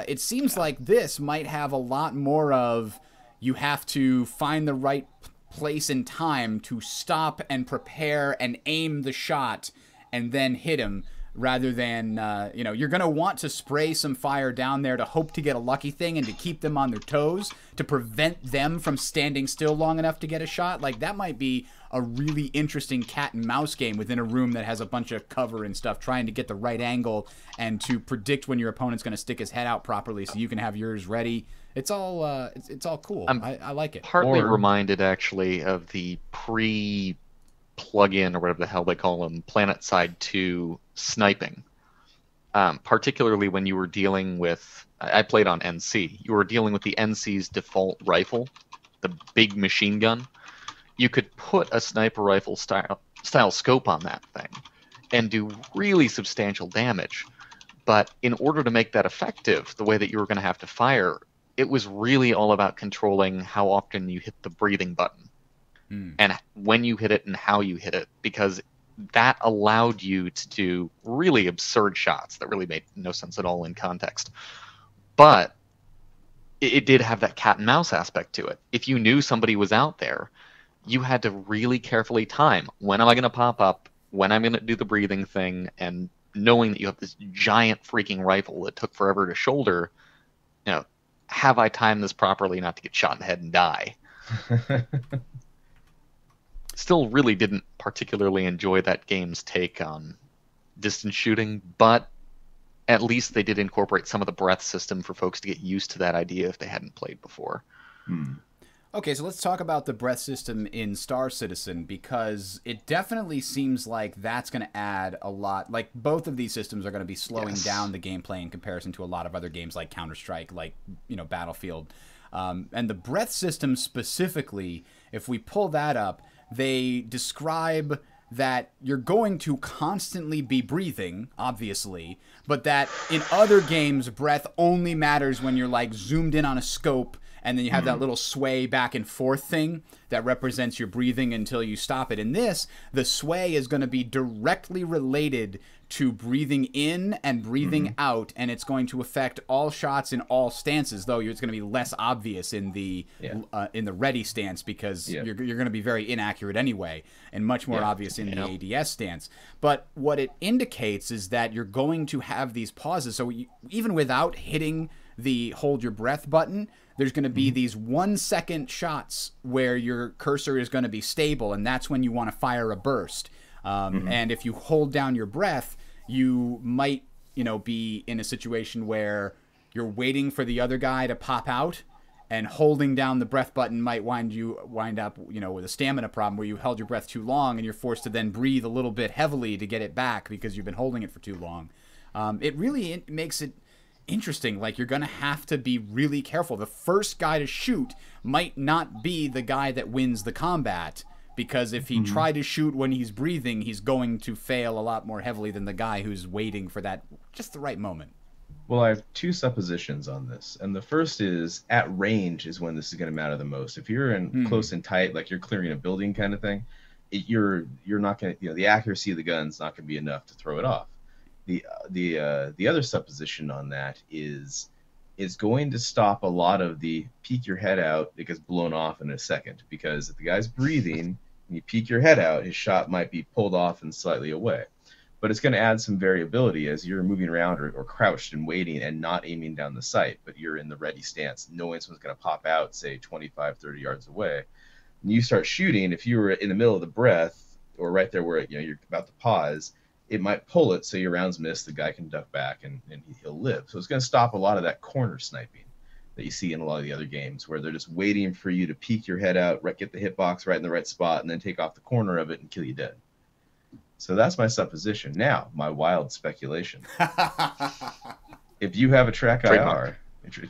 it seems like this might have a lot more of, you have to find the right place and time to stop and prepare and aim the shot and then hit him, rather than you're going to want to spray some fire down there to hope to get a lucky thing and to keep them on their toes to prevent them from standing still long enough to get a shot. Like, that might be a really interesting cat and mouse game within a room that has a bunch of cover and stuff, trying to get the right angle and to predict when your opponent's going to stick his head out properly so you can have yours ready. It's all cool. I like it. Partly reminded, actually, of the plug-in, or whatever the hell they call them, PlanetSide 2 sniping. Particularly when you were dealing with, I played on NC, you were dealing with the NC's default rifle, the big machine gun. You could put a sniper rifle style scope on that thing and do really substantial damage. But in order to make that effective, the way that you were going to have to fire, it was really all about controlling how often you hit the breathing button. And when you hit it and how you hit it, because that allowed you to do really absurd shots that really made no sense at all in context. But it did have that cat and mouse aspect to it. If you knew somebody was out there, you had to really carefully time, when am I going to pop up, when I'm going to do the breathing thing, and knowing that you have this giant freaking rifle that took forever to shoulder, have I timed this properly not to get shot in the head and die? Still really didn't particularly enjoy that game's take on distance shooting, but at least they did incorporate some of the breath system for folks to get used to that idea if they hadn't played before. Okay, so let's talk about the breath system in Star Citizen, because it definitely seems like that's going to add a lot. Like, both of these systems are going to be slowing down the gameplay in comparison to a lot of other games like Counter-Strike, like, Battlefield. And the breath system specifically, if we pull that up, they describe that you're going to constantly be breathing, obviously, but that in other games, breath only matters when you're, like, zoomed in on a scope, and then you have that little sway back and forth thing that represents your breathing until you stop it. In this, the sway is going to be directly related to breathing in and breathing out, and it's going to affect all shots in all stances, though it's going to be less obvious in the ready stance, because you're going to be very inaccurate anyway, and much more obvious in the ADS stance. But what it indicates is that you're going to have these pauses. So even without hitting the hold your breath button, there's going to be these 1 second shots where your cursor is going to be stable, and that's when you want to fire a burst. And if you hold down your breath, you might, be in a situation where you're waiting for the other guy to pop out, and holding down the breath button might wind up, with a stamina problem where you held your breath too long and you're forced to then breathe a little bit heavily to get it back because you've been holding it for too long. It really makes it interesting. Like, you're going to have to be really careful. The first guy to shoot might not be the guy that wins the combat, because if he tried to shoot when he's breathing, he's going to fail a lot more heavily than the guy who's waiting for that just the right moment. Well, I have 2 suppositions on this, and the first is, at range is when this is going to matter the most. If you're in close and tight, like you're clearing a building kind of thing, you're not going to, the accuracy of the gun's not going to be enough to throw it off. The other supposition on that is it's going to stop a lot of the peek your head out, it gets blown off in a second, because if the guy's breathing and you peek your head out, his shot might be pulled off and slightly away. But it's going to add some variability as you're moving around or crouched and waiting and not aiming down the sight, but you're in the ready stance, knowing someone's going to pop out, say 25, 30 yards away. And you start shooting, if you were in the middle of the breath, or right there where you're about to pause, it might pull it so your rounds miss, the guy can duck back and he'll live. So it's going to stop a lot of that corner sniping that you see in a lot of the other games where they're just waiting for you to peek your head out, get the hitbox right in the right spot, and then take off the corner of it and kill you dead. So that's my supposition. Now, my wild speculation. If you have a Track IR,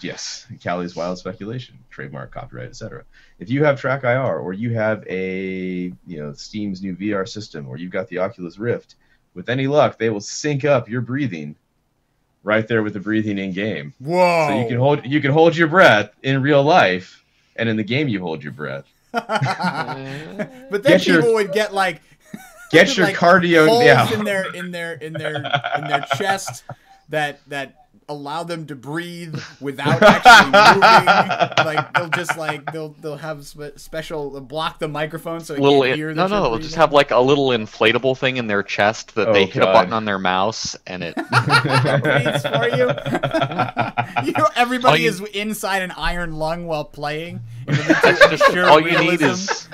yes, Callie's wild speculation, trademark, copyright, etc. If you have Track IR, or you have a Steam's new VR system, or you've got the Oculus Rift, with any luck, they will sync up your breathing right there with the breathing in game. Whoa! So you can hold your breath in real life, and in the game you hold your breath. But then people would get like your cardio holes in their chest that allow them to breathe without actually moving. They'll have special block the microphone so you can't hear them. They'll just have like a little inflatable thing in their chest that they hit a button on their mouse and it breathes for you. Everybody is inside an iron lung while playing. All you need is.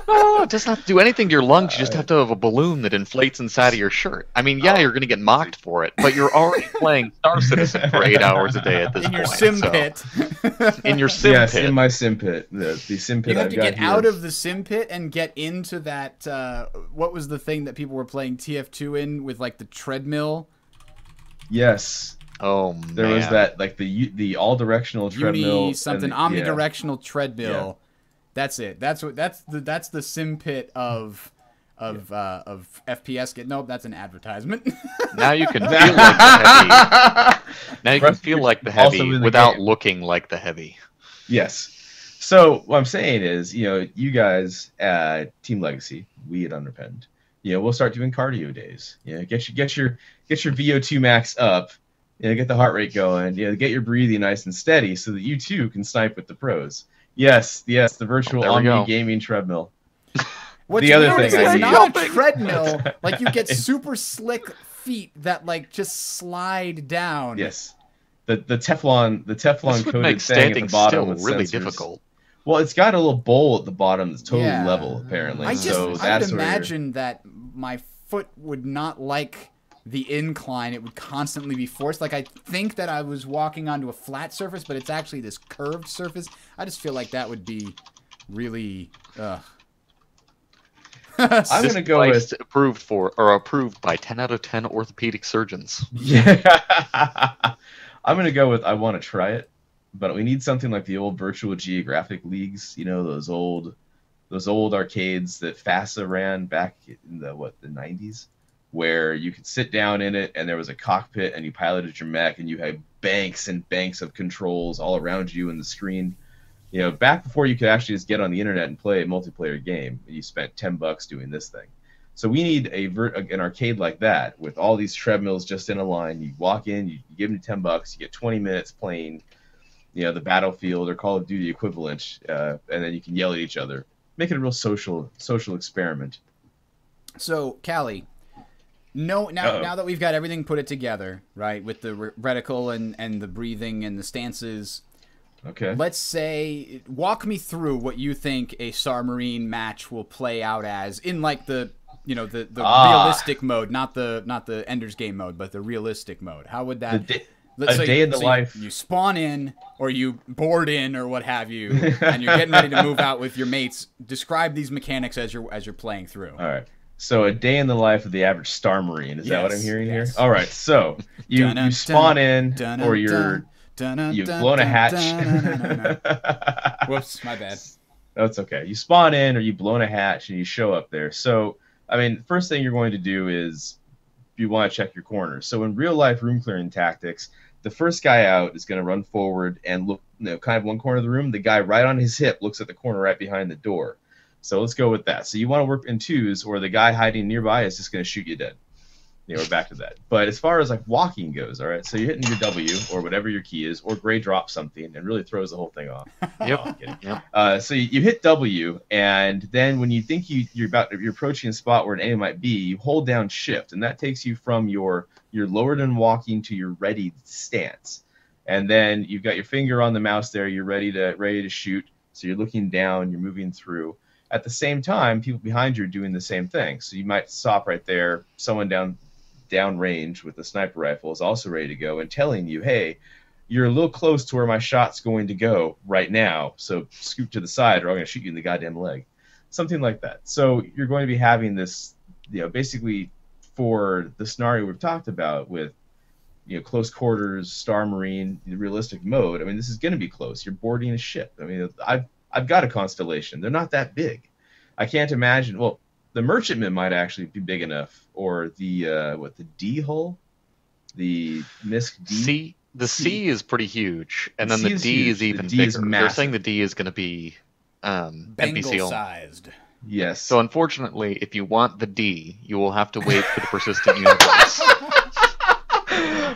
No, it doesn't have to do anything to your lungs. You just have to have a balloon that inflates inside of your shirt. I mean, yeah, you're going to get mocked for it, but you're already playing Star Citizen for 8 hours a day at this point. In your sim pit. In your sim pit. Yes, in my sim pit. The sim pit You have to get out of the sim pit and get into that, what was the thing that people were playing TF2 in with, like, the treadmill? Yes. Oh, man. There was that, like, the all-directional treadmill. Omnidirectional treadmill. Yeah. That's it. That's the sim pit of FPS. Nope, that's an advertisement. Now you can feel like the heavy. Now you can feel like the heavy without looking like the heavy. Yes. So what I'm saying is, you guys at Team Legacy, we at Underpinned, we'll start doing cardio days. Get your VO2 max up. Get the heart rate going. Get your breathing nice and steady so that you too can snipe with the pros. Yes, the virtual Omni gaming treadmill. What's the other thing is not a treadmill. Like you get super slick feet that like just slide down. Yes, the Teflon coated thing at the bottom with really sensors. Difficult. Well, it's got a little bowl at the bottom that's totally level apparently. I would imagine that my foot would not like the incline. It would constantly be forced. Like I think that I was walking onto a flat surface, but it's actually this curved surface. I just feel like that would be really I'm gonna go with approved by 10 out of 10 orthopedic surgeons. Yeah. I'm gonna go with I want to try it, but we need something like the old Virtual Geographic leagues, those old arcades that FASA ran back in the 90s. Where you could sit down in it and there was a cockpit and you piloted your mech and you had banks and banks of controls all around you in the screen. Back before you could actually just get on the internet and play a multiplayer game, and you spent $10 doing this thing. So we need an arcade like that with all these treadmills just in a line. You walk in, you give them $10, you get 20 minutes playing, the Battlefield or Call of Duty equivalent, and then you can yell at each other. Make it a real social experiment. So, Callie. Now that we've got everything put it together, right, with the reticle and the breathing and the stances, okay. Let's say, walk me through what you think a Star Marine match will play out as in like the realistic mode, not the Ender's Game mode, but the realistic mode. How would that? Day in the life. You spawn in, or you board in, or what have you, and you're getting ready to move out with your mates. Describe these mechanics as you're playing through. All right. So a day in the life of the average Star Marine. Is that what I'm hearing here? All right. So you spawn in, or you've blown a hatch. Whoops, my bad. That's okay. You spawn in, or you've blown a hatch, and you show up there. So, I mean, first thing you're going to do is you want to check your corners. So in real life room clearing tactics, the first guy out is going to run forward and look, kind of one corner of the room. The guy right on his hip looks at the corner right behind the door. So let's go with that. So you want to work in twos, or the guy hiding nearby is just going to shoot you dead. We're back to that. But as far as like walking goes, all right, so you're hitting your W or whatever your key is, or Gray drops something and really throws the whole thing off. Yep. So you hit W, and then when you think you're approaching a spot where an enemy might be, you hold down Shift, and that takes you from your lowered and walking to your ready stance. And then you've got your finger on the mouse there. You're ready to shoot. So you're looking down. You're moving through. At the same time, people behind you are doing the same thing. So you might stop right there. Someone down range with a sniper rifle is also ready to go and telling you, hey, you're a little close to where my shot's going to go right now, so scoot to the side or I'm going to shoot you in the goddamn leg. Something like that. So you're going to be having this, basically for the scenario we've talked about with, close quarters, Star Marine, the realistic mode. I mean, this is going to be close. You're boarding a ship. I mean, I've got a Constellation. They're not that big. I can't imagine. Well, the Merchantman might actually be big enough, or the the D hull, the MISC D. The C is pretty huge, and then C the D is even D bigger. is They're massive. saying the D is going to be NPC only. Bengal-sized. Yes. So unfortunately, if you want the D, you will have to wait for the persistent universe.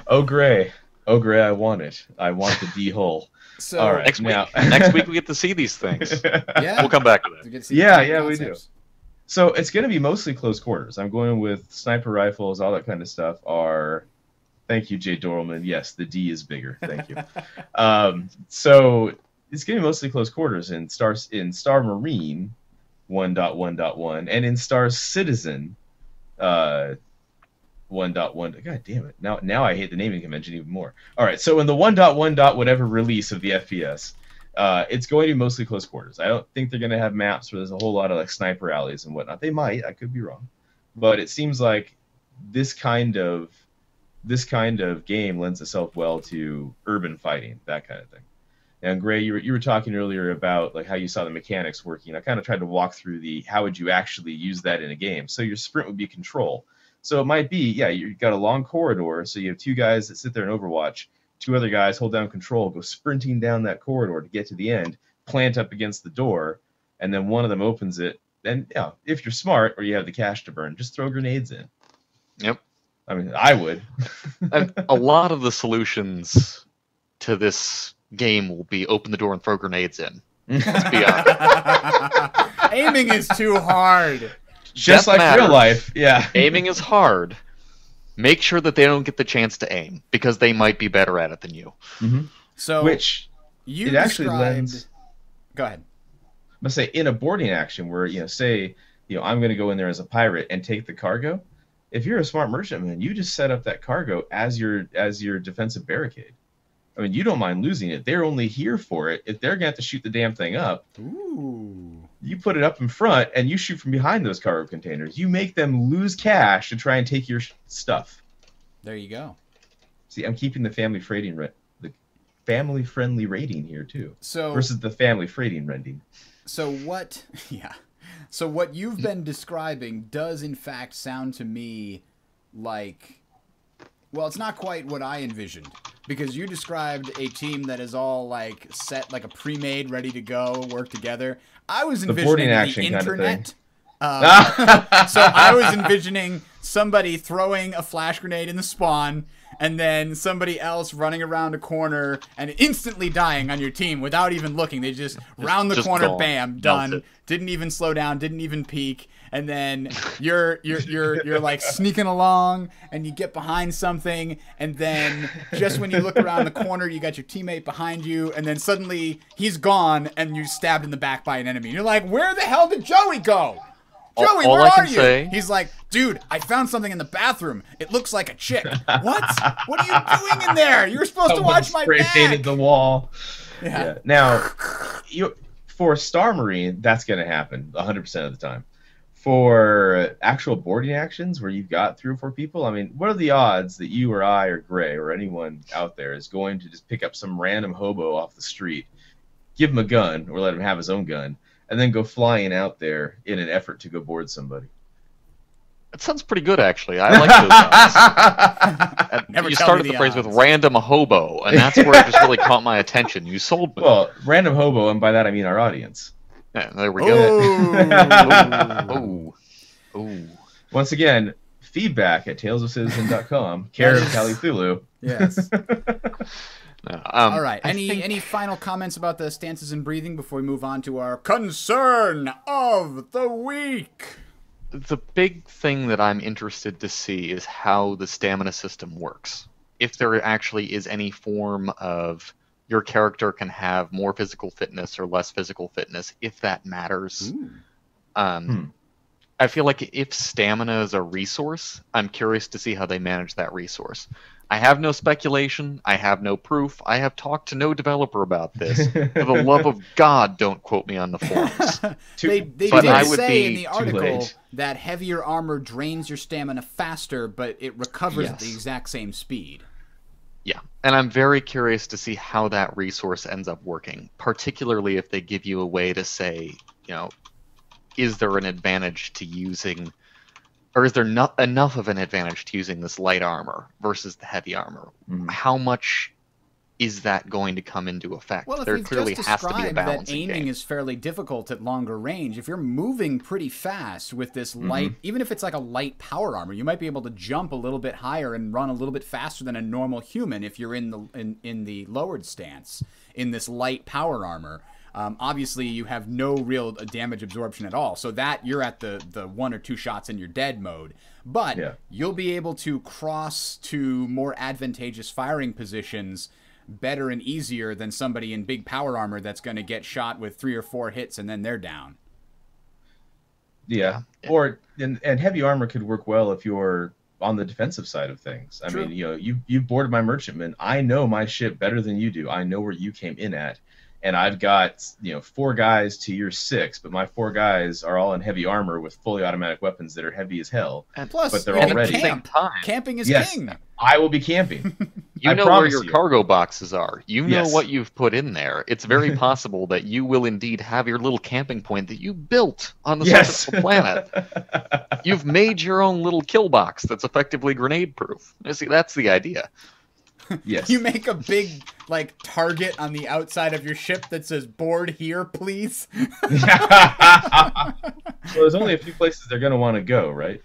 Oh, Gray, I want it. I want the D hull. So All right. Next week we get to see these things. yeah, We'll come back to we that. get to see Yeah, the yeah, we do. concepts. So it's going to be mostly close quarters. I'm going with sniper rifles, all that kind of stuff are... Thank you, Jay Dorlman. Yes, the D is bigger. Thank you. So it's going to be mostly close quarters in Star Marine 1.1.1 and in Star Citizen 1.1. God damn it. Now I hate the naming convention even more. All right, so in the 1.1. Whatever release of the FPS, it's going to be mostly close quarters. I don't think they're going to have maps where there's a whole lot of like sniper alleys and whatnot. They might. I could be wrong. But it seems like this kind of game lends itself well to urban fighting, that kind of thing. And Gray, you were talking earlier about like how you saw the mechanics working. I kind of tried to walk through how would you actually use that in a game. So your sprint would be control. So it might be, you've got a long corridor, so you have two guys that sit there and Overwatch, two other guys hold down control, go sprinting down that corridor to get to the end, plant up against the door, and then one of them opens it. And if you're smart or you have the cash to burn, just throw grenades in. Yep. I mean, I would. A lot of the solutions to this game will be open the door and throw grenades in. Let's be honest. Aiming is too hard. Just That like real matters. life, yeah. Aiming is hard. Make sure that they don't get the chance to aim, because they might be better at it than you. So Which you it actually described... lends. Go ahead. But say in a boarding action where say I'm going to go in there as a pirate and take the cargo. If you're a smart merchantman, you just set up that cargo as your defensive barricade. I mean, you don't mind losing it. They're only here for it. If they're going to have to shoot the damn thing up, Ooh. you put it up in front and you shoot from behind those cargo containers. You make them lose cash to try and take your stuff. There you go. See, I'm keeping the family-friendly rating here too, So versus the family freighting rending. So what? Yeah. So what you've been describing does in fact sound to me like, well, it's not quite what I envisioned, because you described a team that is all like set, like a pre-made, ready to go, work together. I was boarding envisioning action the kind of internet. thing. So I was envisioning somebody throwing a flash grenade in the spawn, and then somebody else running around a corner and instantly dying on your team without even looking. They just round the just corner, gone. bam, done. Melted. Didn't even slow down, didn't even peek. And then you're like sneaking along, and you get behind something, and then just when you look around the corner, you got your teammate behind you, and then suddenly he's gone, and you're stabbed in the back by an enemy. You're like, where the hell did Joey go? Joey, All where I are can you? say- He's like, dude, I found something in the bathroom. It looks like a chick. What? What are you doing in there? You were supposed to Someone watch my spray painted back. the wall. Yeah. Now, for Star Marine, that's going to happen 100% of the time. For actual boarding actions where you've got 3 or 4 people, I mean, what are the odds that you or I or Gray or anyone out there is going to just pick up some random hobo off the street, give him a gun or let him have his own gun, and then go flying out there in an effort to go board somebody? That sounds pretty good, actually. I like those odds. Never You tell started me the the phrase with odds. random hobo, and that's where it just really caught my attention. You sold me. Well, random hobo, and by that I mean our audience. Yeah, there we go. Oh. Oh. Oh. Once again, feedback at talesofcitizen.com, care of Cthulhu. Yes. No, All right. I Any think- any final comments about the stances and breathing before we move on to our concern of the week? The big thing that I'm interested to see is how the stamina system works. If there actually is any form of your character can have more physical fitness or less physical fitness, if that matters. I feel like if stamina is a resource, I'm curious to see how they manage that resource. I have no speculation. I have no proof. I have talked to no developer about this. For the love of God, don't quote me on the forums. They but did I would say in be the too article late. that heavier armor drains your stamina faster, but it recovers at the Yes. exact same speed. Yeah, and I'm very curious to see how that resource ends up working, particularly if they give you a way to say, is there an advantage to using, or is there not enough of an advantage to using this light armor versus the heavy armor? How much is that going to come into effect? Well, if there you've clearly just has to be a described that balancing aiming game. is fairly difficult at longer range, if you're moving pretty fast with this light, even if it's like a light power armor, you might be able to jump a little bit higher and run a little bit faster than a normal human if you're in the lowered stance in this light power armor. Obviously, you have no real damage absorption at all, so that you're at the 1 or 2 shots and you're dead mode. But you'll be able to cross to more advantageous firing positions better and easier than somebody in big power armor that's going to get shot with 3 or 4 hits and then they're down. Yeah. Or and heavy armor could work well if you're on the defensive side of things. I True. mean, you boarded my merchantman. I know my ship better than you do. I know where you came in at. And I've got, 4 guys to your 6, but my 4 guys are all in heavy armor with fully automatic weapons that are heavy as hell. And Plus, But they're you all can ready. camp. At the same time, Camping is Yes. king. I will be camping. you I know where promise your you. cargo boxes are. You know Yes. what you've put in there. It's very possible that you will indeed have your little camping point that you built on the Yes. surface of the planet. You've made your own little kill box that's effectively grenade proof. See, that's the idea. Yes. You make a big target on the outside of your ship that says "board here, please." Well, there's only a few places they're going to want to go, right?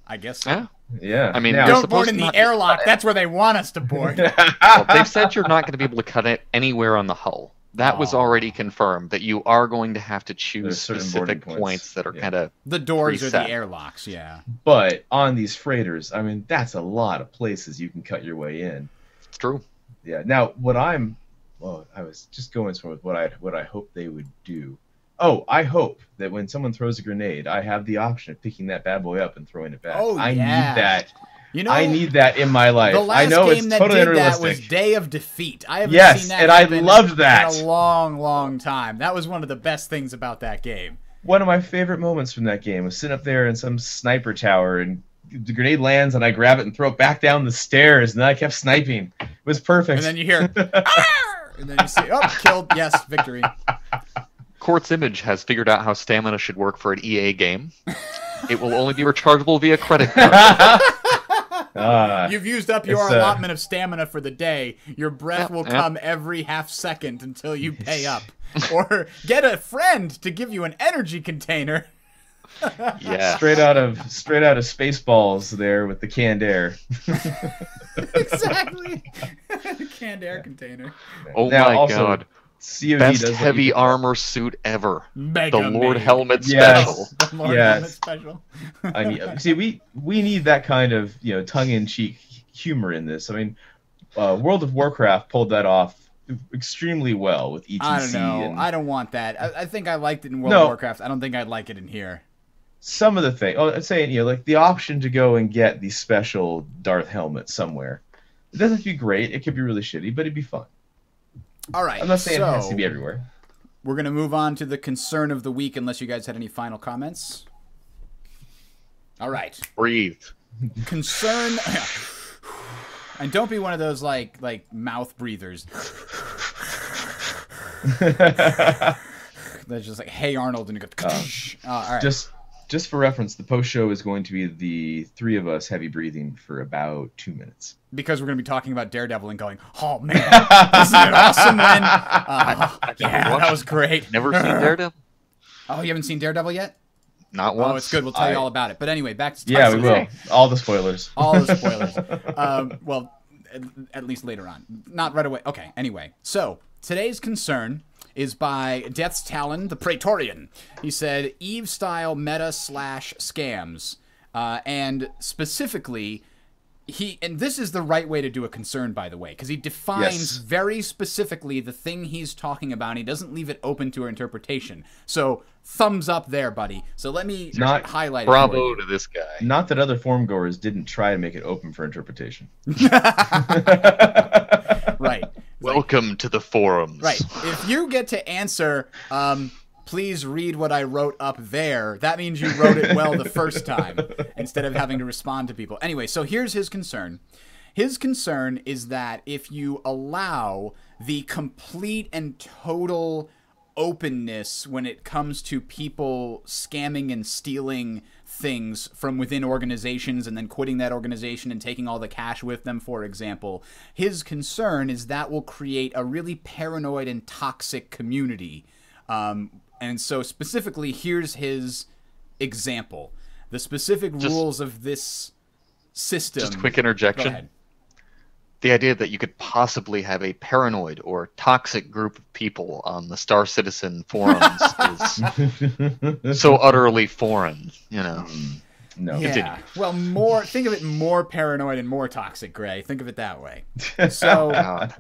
I guess so. Yeah. Yeah. I mean, Now- they're Don't supposed board to in the not- airlock. That's where they want us to board. Well, they've said you're not going to be able to cut it anywhere on the hull. That was Oh. already confirmed, that you are going to have to choose There's certain specific boarding points points. that are Yeah. kind of... The doors are the Preset. airlocks. Yeah. But on these freighters, I mean, that's a lot of places you can cut your way in. It's true. Yeah. Now, I was just going with what I hope they would do. Oh, I hope that when someone throws a grenade, I have the option of picking that bad boy up and throwing it back. Oh, I yeah. need that. You know, I need that in my life. the last I know game it's that totally did that unrealistic. was Day of Defeat. I haven't Yes, seen that and I happen loved that. in a long, long time. That was one of the best things about that game. One of my favorite moments from that game was sitting up there in some sniper tower, and the grenade lands, and I grab it and throw it back down the stairs, and then I kept sniping. It was perfect. And then you hear, "Arr!" and then you see, oh, killed. Yes, victory. Quartz Image has figured out how stamina should work for an EA game. It will only be rechargeable via credit card. You've used up your It's, allotment of stamina for the day. Your breath Yep, will yep. come every half second until you pay up. Or get a friend to give you an energy container. Yeah. straight out of Spaceballs there with the canned air. Exactly. Canned air container. Oh Now, my also, god. COD Best does let heavy you- armor suit ever. Mega The Lord Made. Helmet Yes. Special. The Lord Yes. Helmet Special. I mean, see, we need that kind of tongue-in-cheek humor in this. I mean, World of Warcraft pulled that off extremely well with ETC. I don't know. And I don't want that. I think I liked it in World No. of Warcraft. I don't think I'd like it in here. some of the things. Oh, I'm saying like the option to go and get the special Darth helmet somewhere. It doesn't have to be great. It could be really shitty, but it'd be fun. All right. I'm not saying so, it has to be everywhere. We're going to move on to the concern of the week unless you guys had any final comments. All right. Breathe. Concern. And don't be one of those like mouth breathers. That's just like, hey Arnold, and you go. All right. Just for reference, the post show is going to be the three of us heavy breathing for about 2 minutes. Because we're going to be talking about Daredevil and going, oh man, isn't it awesome when? Yeah, that was great. Never seen Daredevil? Oh, you haven't seen Daredevil yet? Not once. Oh, it's good. We'll tell you all about it. But anyway, back to Yeah, we Tyson. will. All the spoilers. All the spoilers. Well, at least later on. Not right away. Okay, anyway. So, today's concern is by Death's Talon, the Praetorian. He said, Eve-style meta/scams. And specifically, and this is the right way to do a concern, by the way, because he defines Yes. very specifically the thing he's talking about, and he doesn't leave it open to interpretation. So thumbs up there, buddy. So let me highlight it. Bravo to this guy. Not that other form goers didn't try to make it open for interpretation. Right. Welcome to the forums. Right. If you get to answer, please read what I wrote up there, that means you wrote it well the first time instead of having to respond to people. Anyway, so here's his concern. His concern is that if you allow the complete and total openness when it comes to people scamming and stealing things from within organizations and then quitting that organization and taking all the cash with them, for example, his concern is that will create a really paranoid and toxic community. And so specifically, here's his example. The specific rules of this system. Just a quick Go interjection. ahead. The idea that you could possibly have a paranoid or toxic group of people on the Star Citizen forums is so utterly foreign, you know. No. Yeah. Well, think of it more paranoid and more toxic, Gray. Think of it that way. So God.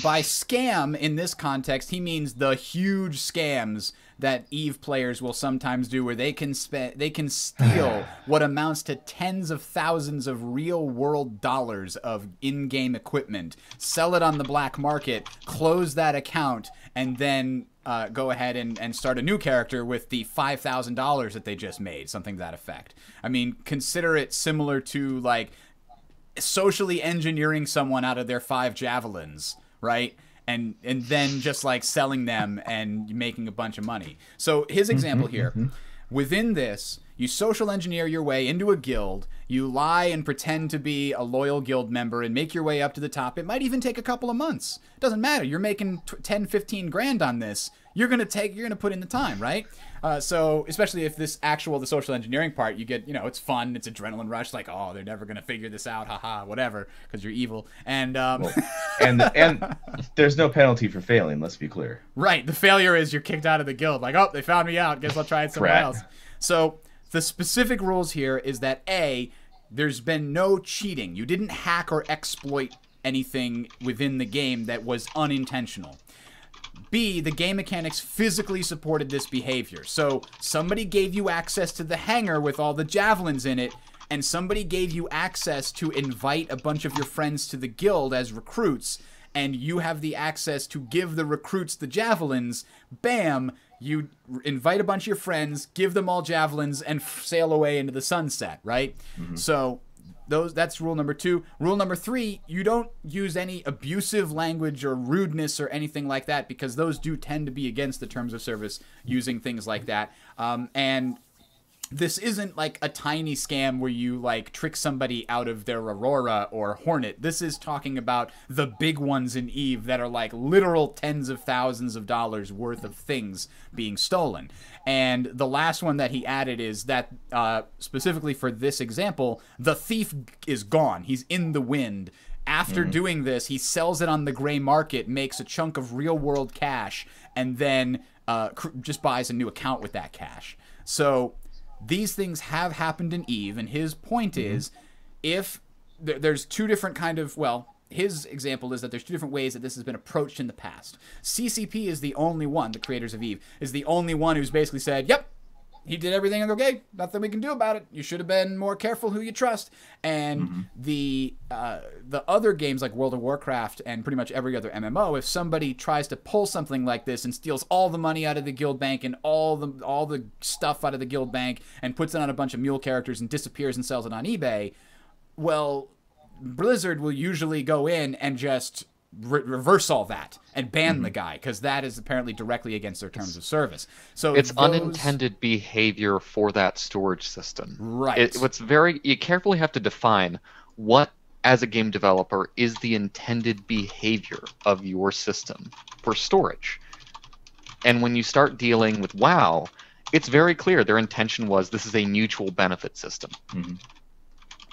by scam in this context, he means the huge scams that EVE players will sometimes do, where they can steal what amounts to tens of thousands of real-world dollars of in-game equipment, sell it on the black market, close that account, and then go ahead and start a new character with the $5,000 that they just made, something to that effect. I mean, consider it similar to, like, socially engineering someone out of their 5 javelins, right? And then just like selling them and making a bunch of money. So his example here, within this, you social engineer your way into a guild, you lie and pretend to be a loyal guild member and make your way up to the top. It might even take a couple of months. It doesn't matter. You're making 10, 15 grand on this. You're going to put in the time, right? So especially if the social engineering part, you get, it's fun. It's adrenaline rush. Like, oh, they're never going to figure this out. Haha, whatever, because you're evil. And, and there's no penalty for failing, let's be clear. Right. The failure is you're kicked out of the guild. Like, oh, they found me out. Guess I'll try it somewhere else. So the specific rules here is that A, there's been no cheating. You didn't hack or exploit anything within the game that was unintentional. B, the game mechanics physically supported this behavior. So somebody gave you access to the hangar with all the javelins in it, and somebody gave you access to invite a bunch of your friends to the guild as recruits, and you have the access to give the recruits the javelins. Bam! You invite a bunch of your friends, give them all javelins, and sail away into the sunset, right? So that's rule number 2. Rule number 3, you don't use any abusive language or rudeness or anything like that, because those do tend to be against the terms of service, using things like that. And this isn't like a tiny scam where you like trick somebody out of their Aurora or Hornet. This is talking about the big ones in EVE that are like literal tens of thousands of dollars worth of things being stolen. And the last one that he added is that specifically for this example, the thief is gone. He's in the wind. After doing this, he sells it on the gray market, makes a chunk of real-world cash, and then just buys a new account with that cash. So these things have happened in EVE, and his point is, if there's two different kind of, his example is that there's two different ways that this has been approached in the past. CCP is the only one, the creators of EVE, is the only one who's basically said, yep, he did everything okay, nothing we can do about it. You should have been more careful who you trust. And the other games like World of Warcraft and pretty much every other MMO, if somebody tries to pull something like this and steals all the money out of the guild bank and all the stuff out of the guild bank and puts it on a bunch of mule characters and disappears and sells it on eBay, well, Blizzard will usually go in and just reverse all that and ban the guy, because that is apparently directly against their terms of service. So it's unintended behavior for that storage system. Right. You carefully have to define what, as a game developer, is the intended behavior of your system for storage. And when you start dealing with WoW, it's very clear their intention was this is a mutual benefit system.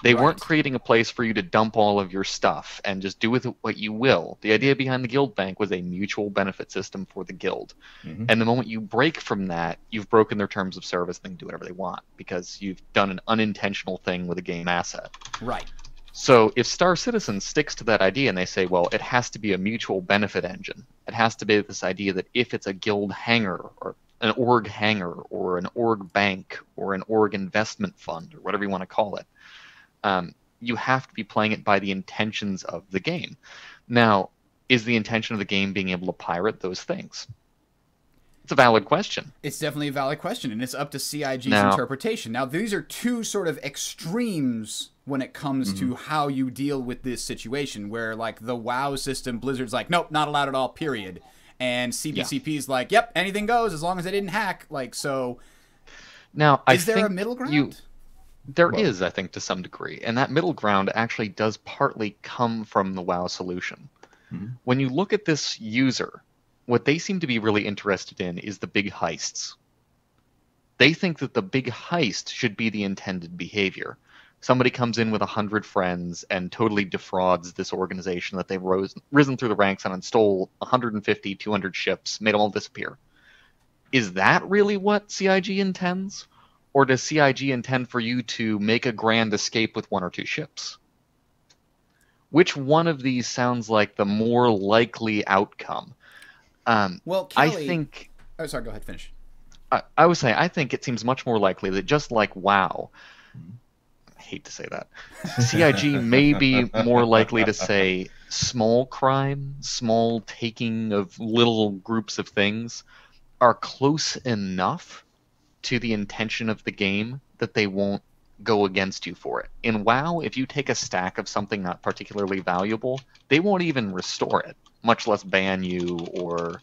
They weren't creating a place for you to dump all of your stuff and just do with it what you will. The idea behind the guild bank was a mutual benefit system for the guild. And the moment you break from that, you've broken their terms of service, and they can do whatever they want because you've done an unintentional thing with a game asset. Right. So if Star Citizen sticks to that idea and they say, well, it has to be a mutual benefit engine, it has to be this idea that if it's a guild hangar or an org hangar or an org bank or an org investment fund or whatever you want to call it, you have to be playing it by the intentions of the game. Now, is the intention of the game being able to pirate those things? It's a valid question. It's definitely a valid question, and it's up to CIG's interpretation. Now, these are two sort of extremes when it comes to how you deal with this situation, where, like, the WoW system, Blizzard's like, nope, not allowed at all, period. And CPCP's like, yep, anything goes as long as I didn't hack. Like, so... Now, is there a middle ground? There is, I think, to some degree. And that middle ground actually does partly come from the WoW solution. When you look at this user, what they seem to be really interested in is the big heists. They think that the big heist should be the intended behavior. Somebody comes in with 100 friends and totally defrauds this organization that they've risen through the ranks on and stole 150, 200 ships, made them all disappear. Is that really what CIG intends? Or does CIG intend for you to make a grand escape with 1 or 2 ships? Which one of these sounds like the more likely outcome? Well, Kelly... I think... Oh, sorry, go ahead, finish. I would say I think it seems much more likely that just like WoW, I hate to say that, CIG may be more likely to say small crime, small taking of little groups of things are close enough to the intention of the game that they won't go against you for it. In WoW, if you take a stack of something not particularly valuable, they won't even restore it, much less ban you or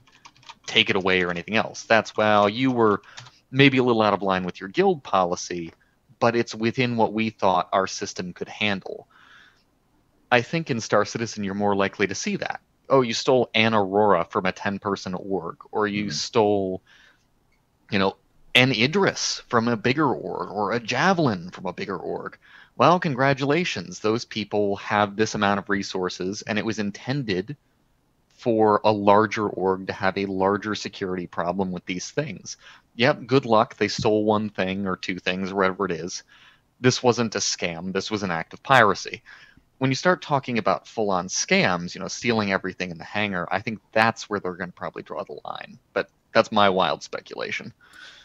take it away or anything else. That's, well, you were maybe a little out of line with your guild policy, but it's within what we thought our system could handle. I think in Star Citizen you're more likely to see that. Oh, you stole an Aurora from a 10-person org, or you stole, an Idris from a bigger org, or a Javelin from a bigger org. Well, congratulations. Those people have this amount of resources, and it was intended for a larger org to have a larger security problem with these things. Yep, good luck. They stole 1 thing or 2 things, or whatever it is. This wasn't a scam. This was an act of piracy. When you start talking about full-on scams, stealing everything in the hangar, I think that's where they're going to probably draw the line. But that's my wild speculation.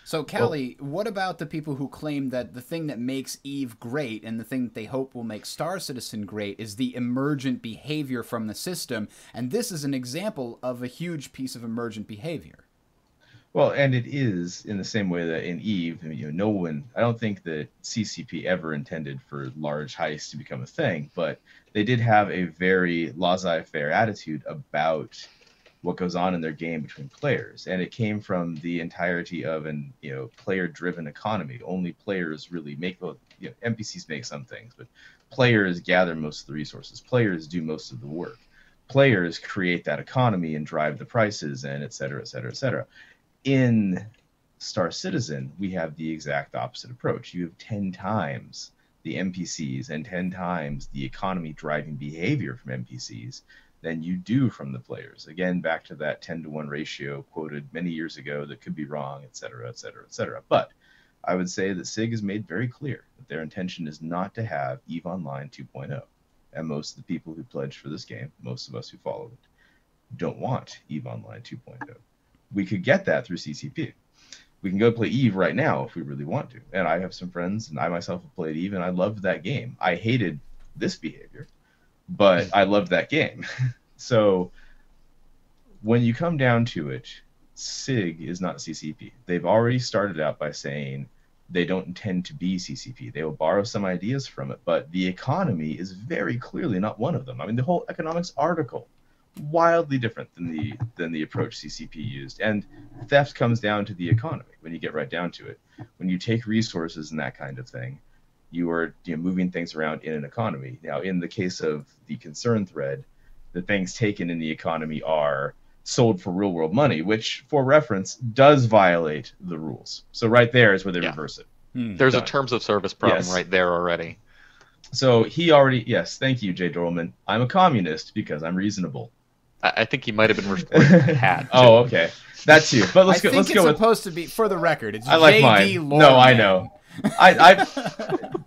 So, Kelly, what about the people who claim that the thing that makes EVE great and the thing that they hope will make Star Citizen great is the emergent behavior from the system, and this is an example of a huge piece of emergent behavior? Well, and it is in the same way that in EVE, no one, I don't think that CCP ever intended for large heists to become a thing, but they did have a very laissez-faire attitude about what goes on in their game between players, and it came from the entirety of an player-driven economy. Only players really make NPCs make some things, but players gather most of the resources. Players do most of the work. Players create that economy and drive the prices, and et cetera, et cetera, et cetera. In Star Citizen, we have the exact opposite approach. You have 10 times the NPCs and 10 times the economy driving behavior from NPCs than you do from the players. Again, back to that 10-to-1 ratio quoted many years ago that could be wrong, et cetera, et cetera, et cetera. But I would say that SIG has made very clear that their intention is not to have EVE Online 2.0. And most of the people who pledged for this game, most of us who follow it, don't want EVE Online 2.0. We could get that through CCP. We can go play EVE right now if we really want to. And I have some friends, and I myself have played EVE, and I loved that game. I hated this behavior, but I loved that game. So when you come down to it, SIG is not CCP. They've already started out by saying they don't intend to be CCP. They will borrow some ideas from it, but the economy is very clearly not one of them. I mean, the whole economics article, wildly different than the approach CCP used. And theft comes down to the economy when you get right down to it. When you take resources and that kind of thing, you are moving things around in an economy. Now, in the case of the concern thread, the things taken in the economy are sold for real-world money, which, for reference, does violate the rules. So right there is where they reverse it. There's a terms of service problem right there already. So he already, yes, thank you, Jay Dorman. I'm a communist because I'm reasonable. I think he might have been reporting had. Oh, okay. That too. But let's go. I think it's supposed to be, for the record, it's I like J.D. mine. Lorman. No, I know.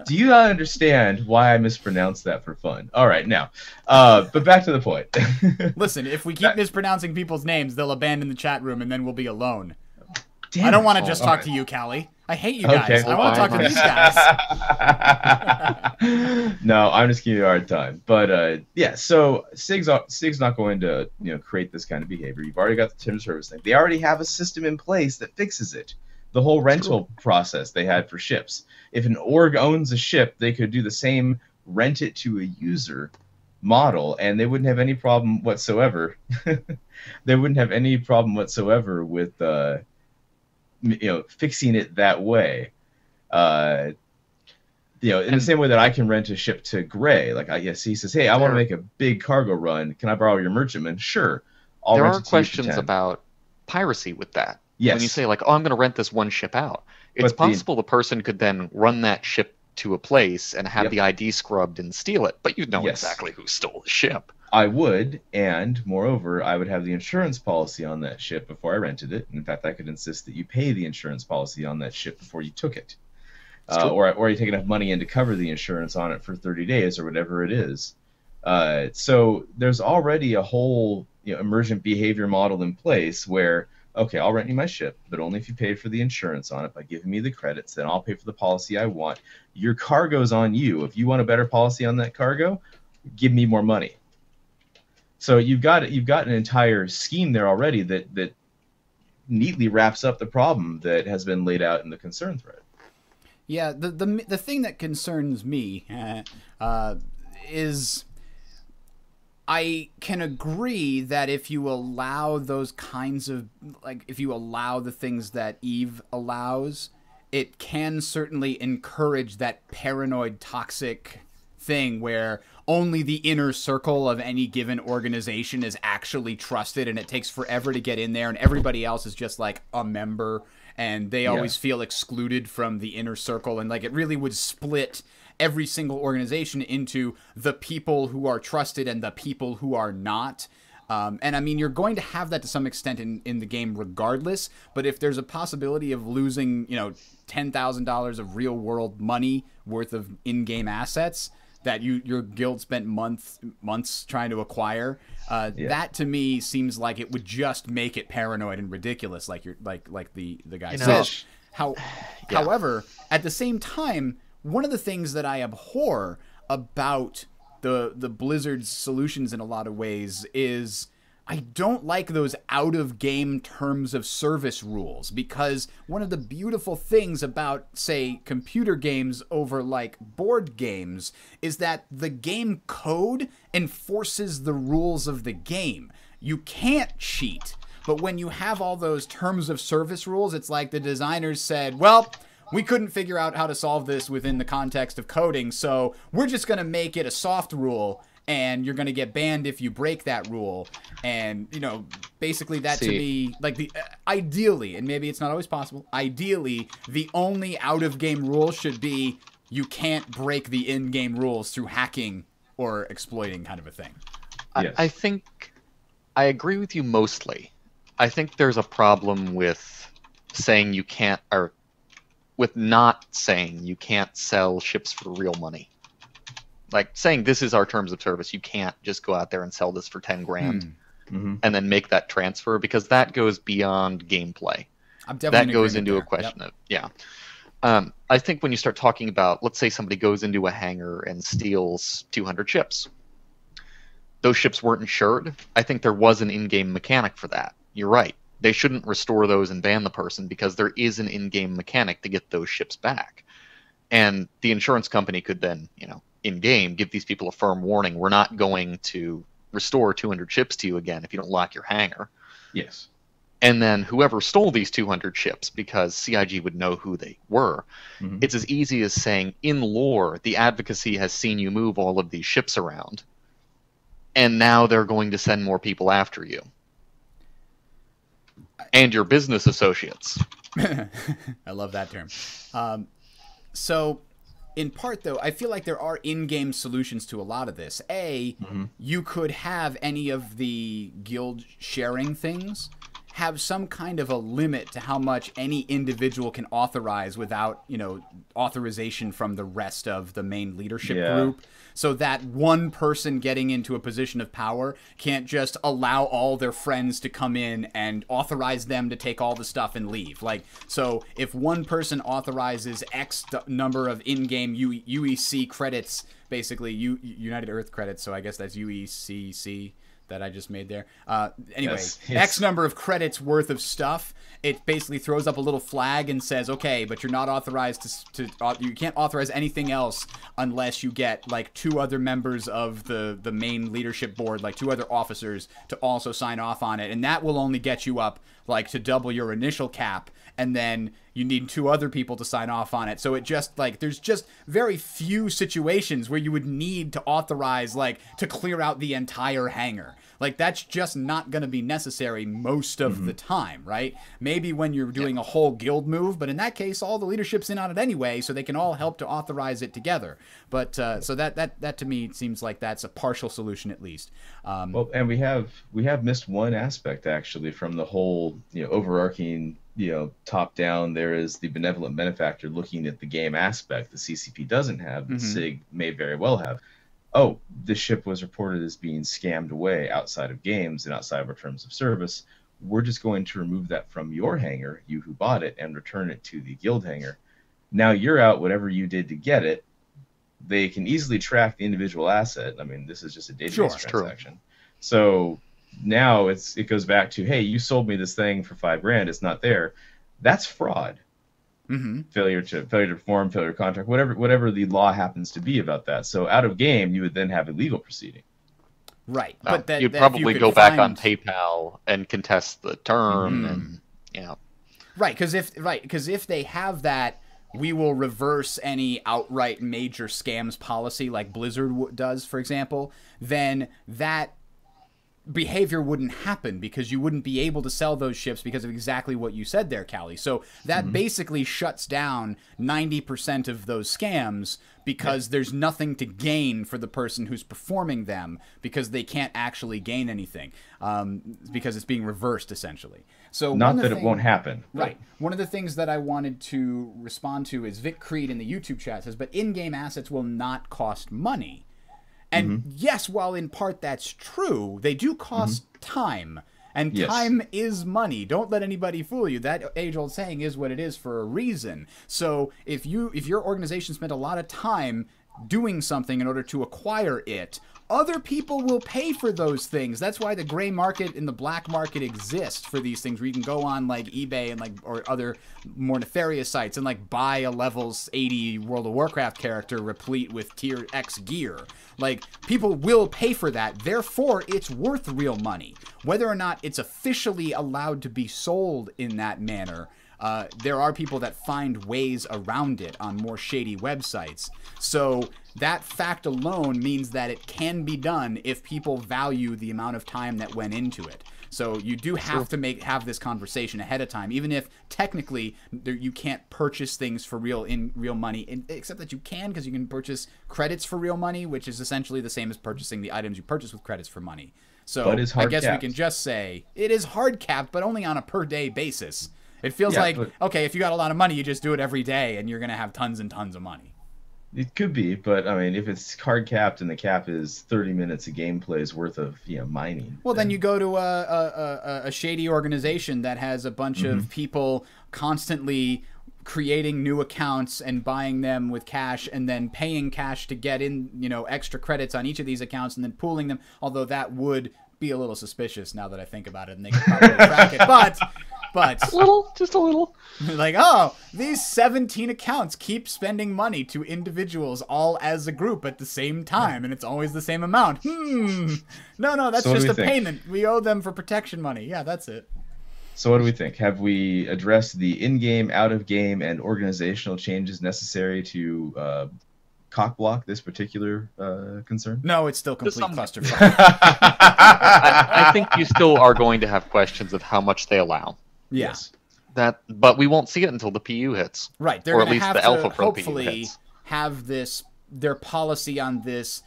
Do you not understand why I mispronounced that for fun? All right, now, but back to the point. Listen, if we keep mispronouncing people's names, they'll abandon the chat room, and then we'll be alone. Damn I don't want to it. just All talk right. to you, Callie. I hate you guys. Okay. I want to talk to these guys. No, I'm just giving you a hard time. But yeah, so Sig's not going to create this kind of behavior. You've already got the terms of service thing. They already have a system in place that fixes it. The whole rental process they had for ships. If an org owns a ship, they could do the same rent it to a user model, and they wouldn't have any problem whatsoever. They wouldn't have any problem whatsoever with fixing it that way. In the same way that I can rent a ship to Gray. Like, he says, hey, I want to make a big cargo run. Can I borrow your merchantman? Sure. There are questions about piracy with that. Yes. When you say, like, I'm going to rent this one ship out, it's possible the person could then run that ship to a place and have the ID scrubbed and steal it, but you'd know exactly who stole the ship. I would, and moreover, I would have the insurance policy on that ship before I rented it. In fact, I could insist that you pay the insurance policy on that ship before you took it. Or you take enough money in to cover the insurance on it for 30 days or whatever it is. So there's already a whole emergent behavior model in place where, okay, I'll rent you my ship, but only if you pay for the insurance on it by giving me the credits. Then I'll pay for the policy I want. Your cargo's on you. If you want a better policy on that cargo, give me more money. So you've got an entire scheme there already that neatly wraps up the problem that has been laid out in the concern thread. Yeah, the thing that concerns me is I can agree that if you allow those kinds of, like, if you allow the things that Eve allows, it can certainly encourage that paranoid, toxic thing where only the inner circle of any given organization is actually trusted, and it takes forever to get in there, and everybody else is just like a member, and they always feel excluded from the inner circle, and like it really would split every single organization into the people who are trusted and the people who are not. And I mean, you're going to have that to some extent in the game regardless, but if there's a possibility of losing, $10,000 of real world money worth of in-game assets that your guild spent months trying to acquire, that to me seems like it would just make it paranoid and ridiculous, like the guy said. However, at the same time, one of the things that I abhor about the Blizzard's solutions in a lot of ways is I don't like those out-of-game terms of service rules, because one of the beautiful things about, say, computer games over, like, board games is that the game code enforces the rules of the game. You can't cheat, but when you have all those terms of service rules, it's like the designers said, well, we couldn't figure out how to solve this within the context of coding, so we're just going to make it a soft rule, and you're going to get banned if you break that rule. And, basically that to me, like, ideally, and maybe it's not always possible, ideally, the only out-of-game rule should be you can't break the in-game rules through hacking or exploiting kind of a thing. Yes. I think I agree with you mostly. I think there's a problem with saying you can't, or with not saying you can't sell ships for real money. Like saying this is our terms of service, you can't just go out there and sell this for 10 grand and then make that transfer, because that goes beyond gameplay. That goes into a question of, I think when you start talking about, let's say somebody goes into a hangar and steals 200 ships. Those ships weren't insured. I think there was an in-game mechanic for that. You're right. They shouldn't restore those and ban the person, because there is an in-game mechanic to get those ships back. And the insurance company could then, in-game, give these people a firm warning. We're not going to restore 200 ships to you again if you don't lock your hangar. Yes. And then whoever stole these 200 ships, because CIG would know who they were, it's as easy as saying, in lore, the advocacy has seen you move all of these ships around, and now they're going to send more people after you. And your business associates. I love that term. So, in part, though, I feel like there are in-game solutions to a lot of this. You could have any of the guild sharing things have some kind of a limit to how much any individual can authorize without, authorization from the rest of the main leadership group. So that one person getting into a position of power can't just allow all their friends to come in and authorize them to take all the stuff and leave. Like, so if one person authorizes X number of in-game UEC credits, basically United Earth credits, so I guess that's UECC that I just made there. Anyway, Yes. X number of credits worth of stuff, it basically throws up a little flag and says, okay, but you're not authorized you can't authorize anything else unless you get like 2 other members of the main leadership board, like 2 other officers to also sign off on it. And that will only get you up like to double your initial cap. And then you need 2 other people to sign off on it. So it just like, there's just very few situations where you would need to authorize like to clear out the entire hangar. Like, that's just not going to be necessary most of the time, right? Maybe when you're doing a whole guild move, but in that case, all the leadership's in on it anyway, so they can all help to authorize it together. But so that to me seems like that's a partial solution at least. Well, and we have missed one aspect actually from the whole overarching top down. There is the benevolent benefactor looking at the game aspect the CCP doesn't have, the SIG may very well have. Oh, this ship was reported as being scammed away outside of games and outside of our terms of service. We're just going to remove that from your hangar, you who bought it, and return it to the guild hangar. Now you're out whatever you did to get it. They can easily track the individual asset. I mean, this is just a database transaction. True. So now it goes back to, hey, you sold me this thing for $5,000. It's not there. That's fraud. Failure to perform, failure to contract, whatever the law happens to be about that. So out of game, you would then have a legal proceeding. Right, but you'd probably go back on PayPal and contest the term, and right, because if they have that, we will reverse any outright major scams policy like Blizzard does, for example. Then that behavior wouldn't happen because you wouldn't be able to sell those ships because of exactly what you said there, Callie. So that basically shuts down 90% of those scams because there's nothing to gain for the person who's performing them because they can't actually gain anything because it's being reversed essentially. So not that it won't happen. Right. One of the things that I wanted to respond to is Vic Creed in the YouTube chat says, but in-game assets will not cost money. And yes, while in part that's true, they do cost time. And time is money. Don't let anybody fool you. That age-old saying is what it is for a reason. So if your organization spent a lot of time doing something in order to acquire it, other people will pay for those things. That's why the gray market and the black market exist for these things, where you can go on like eBay and or other more nefarious sites and like buy a levels 80 World of Warcraft character replete with tier X gear. Like, people will pay for that. Therefore, it's worth real money. Whether or not it's officially allowed to be sold in that manner, there are people that find ways around it on more shady websites. So that fact alone means that it can be done if people value the amount of time that went into it. So you do have to have this conversation ahead of time, even if technically you can't purchase things for real money, except that you can, because you can purchase credits for real money, which is essentially the same as purchasing the items you purchase with credits for money. So I guess we can just say it is hard capped, but only on a per day basis. It feels okay, if you got a lot of money, you just do it every day, and you're going to have tons and tons of money. It could be, but I mean, if it's hard capped and the cap is 30 minutes of gameplay's worth of mining. Well, then you go to a shady organization that has a bunch of people constantly creating new accounts and buying them with cash and then paying cash to get in, extra credits on each of these accounts and then pooling them. Although that would be a little suspicious now that I think about it, and they could probably track it. But just a little. Like, oh, these 17 accounts keep spending money to individuals all as a group at the same time, and it's always the same amount. No, that's just a payment. We owe them for protection money. Yeah, that's it. So what do we think? Have we addressed the in-game, out-of-game, and organizational changes necessary to cock-block this particular concern? No, it's still complete clusterfuck. I think you still are going to have questions of how much they allow. Yeah. Yes. But we won't see it until the PU hits. Right. They're going to have to hopefully have their policy on this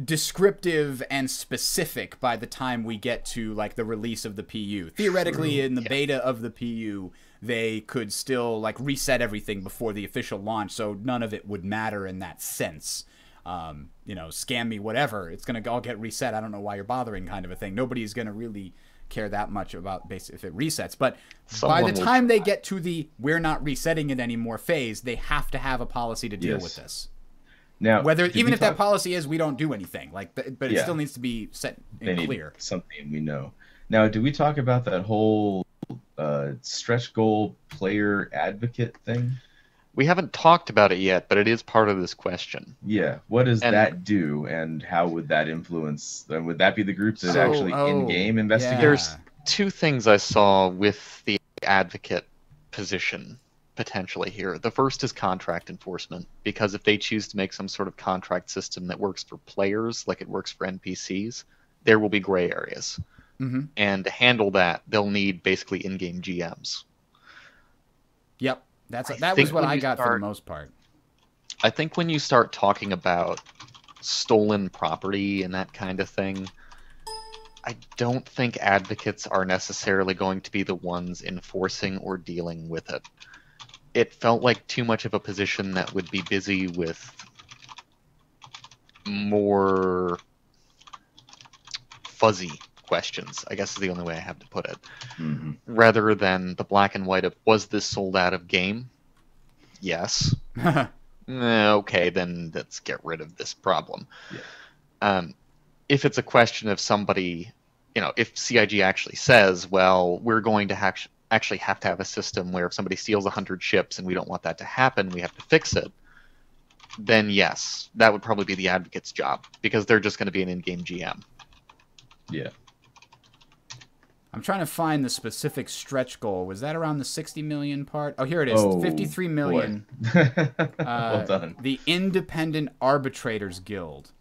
descriptive and specific by the time we get to like the release of the PU. Theoretically, in the beta of the PU, they could still like reset everything before the official launch, so none of it would matter in that sense. You know, scam me, whatever. It's gonna all get reset. I don't know why you're bothering, kind of a thing. Nobody's gonna really care that much about if it resets. But by the time they get to the we're not resetting it anymore phase, they have to have a policy to deal with this. Now, whether even if that policy is we don't do anything, like, but it still needs to be set and clear. Something we know. Now, did we talk about that whole stretch goal player advocate thing? We haven't talked about it yet, but it is part of this question. Yeah. What does that do, and how would that influence? Would that be the group that actually in-game investigate? There's two things I saw with the advocate position potentially here. The first is contract enforcement, because if they choose to make some sort of contract system that works for players like it works for NPCs, there will be gray areas. And to handle that, they'll need basically in-game GMs. Yep. That was what I got for the most part. I think when you start talking about stolen property and that kind of thing, I don't think advocates are necessarily going to be the ones enforcing or dealing with it. It felt like too much of a position that would be busy with more fuzzy questions, I guess is the only way I have to put it. Rather than the black and white of, was this sold out of game? Yes. Okay, then let's get rid of this problem. If it's a question of somebody, you know, if CIG actually says, well, we're going to actually have to have a system where if somebody steals 100 ships and we don't want that to happen, we have to fix it, then yes, that would probably be the advocate's job, because they're just going to be an in-game GM. Yeah. I'm trying to find the specific stretch goal. Was that around the 60 million part? Oh, here it is. 53 million. Well done. The Independent Arbitrators Guild.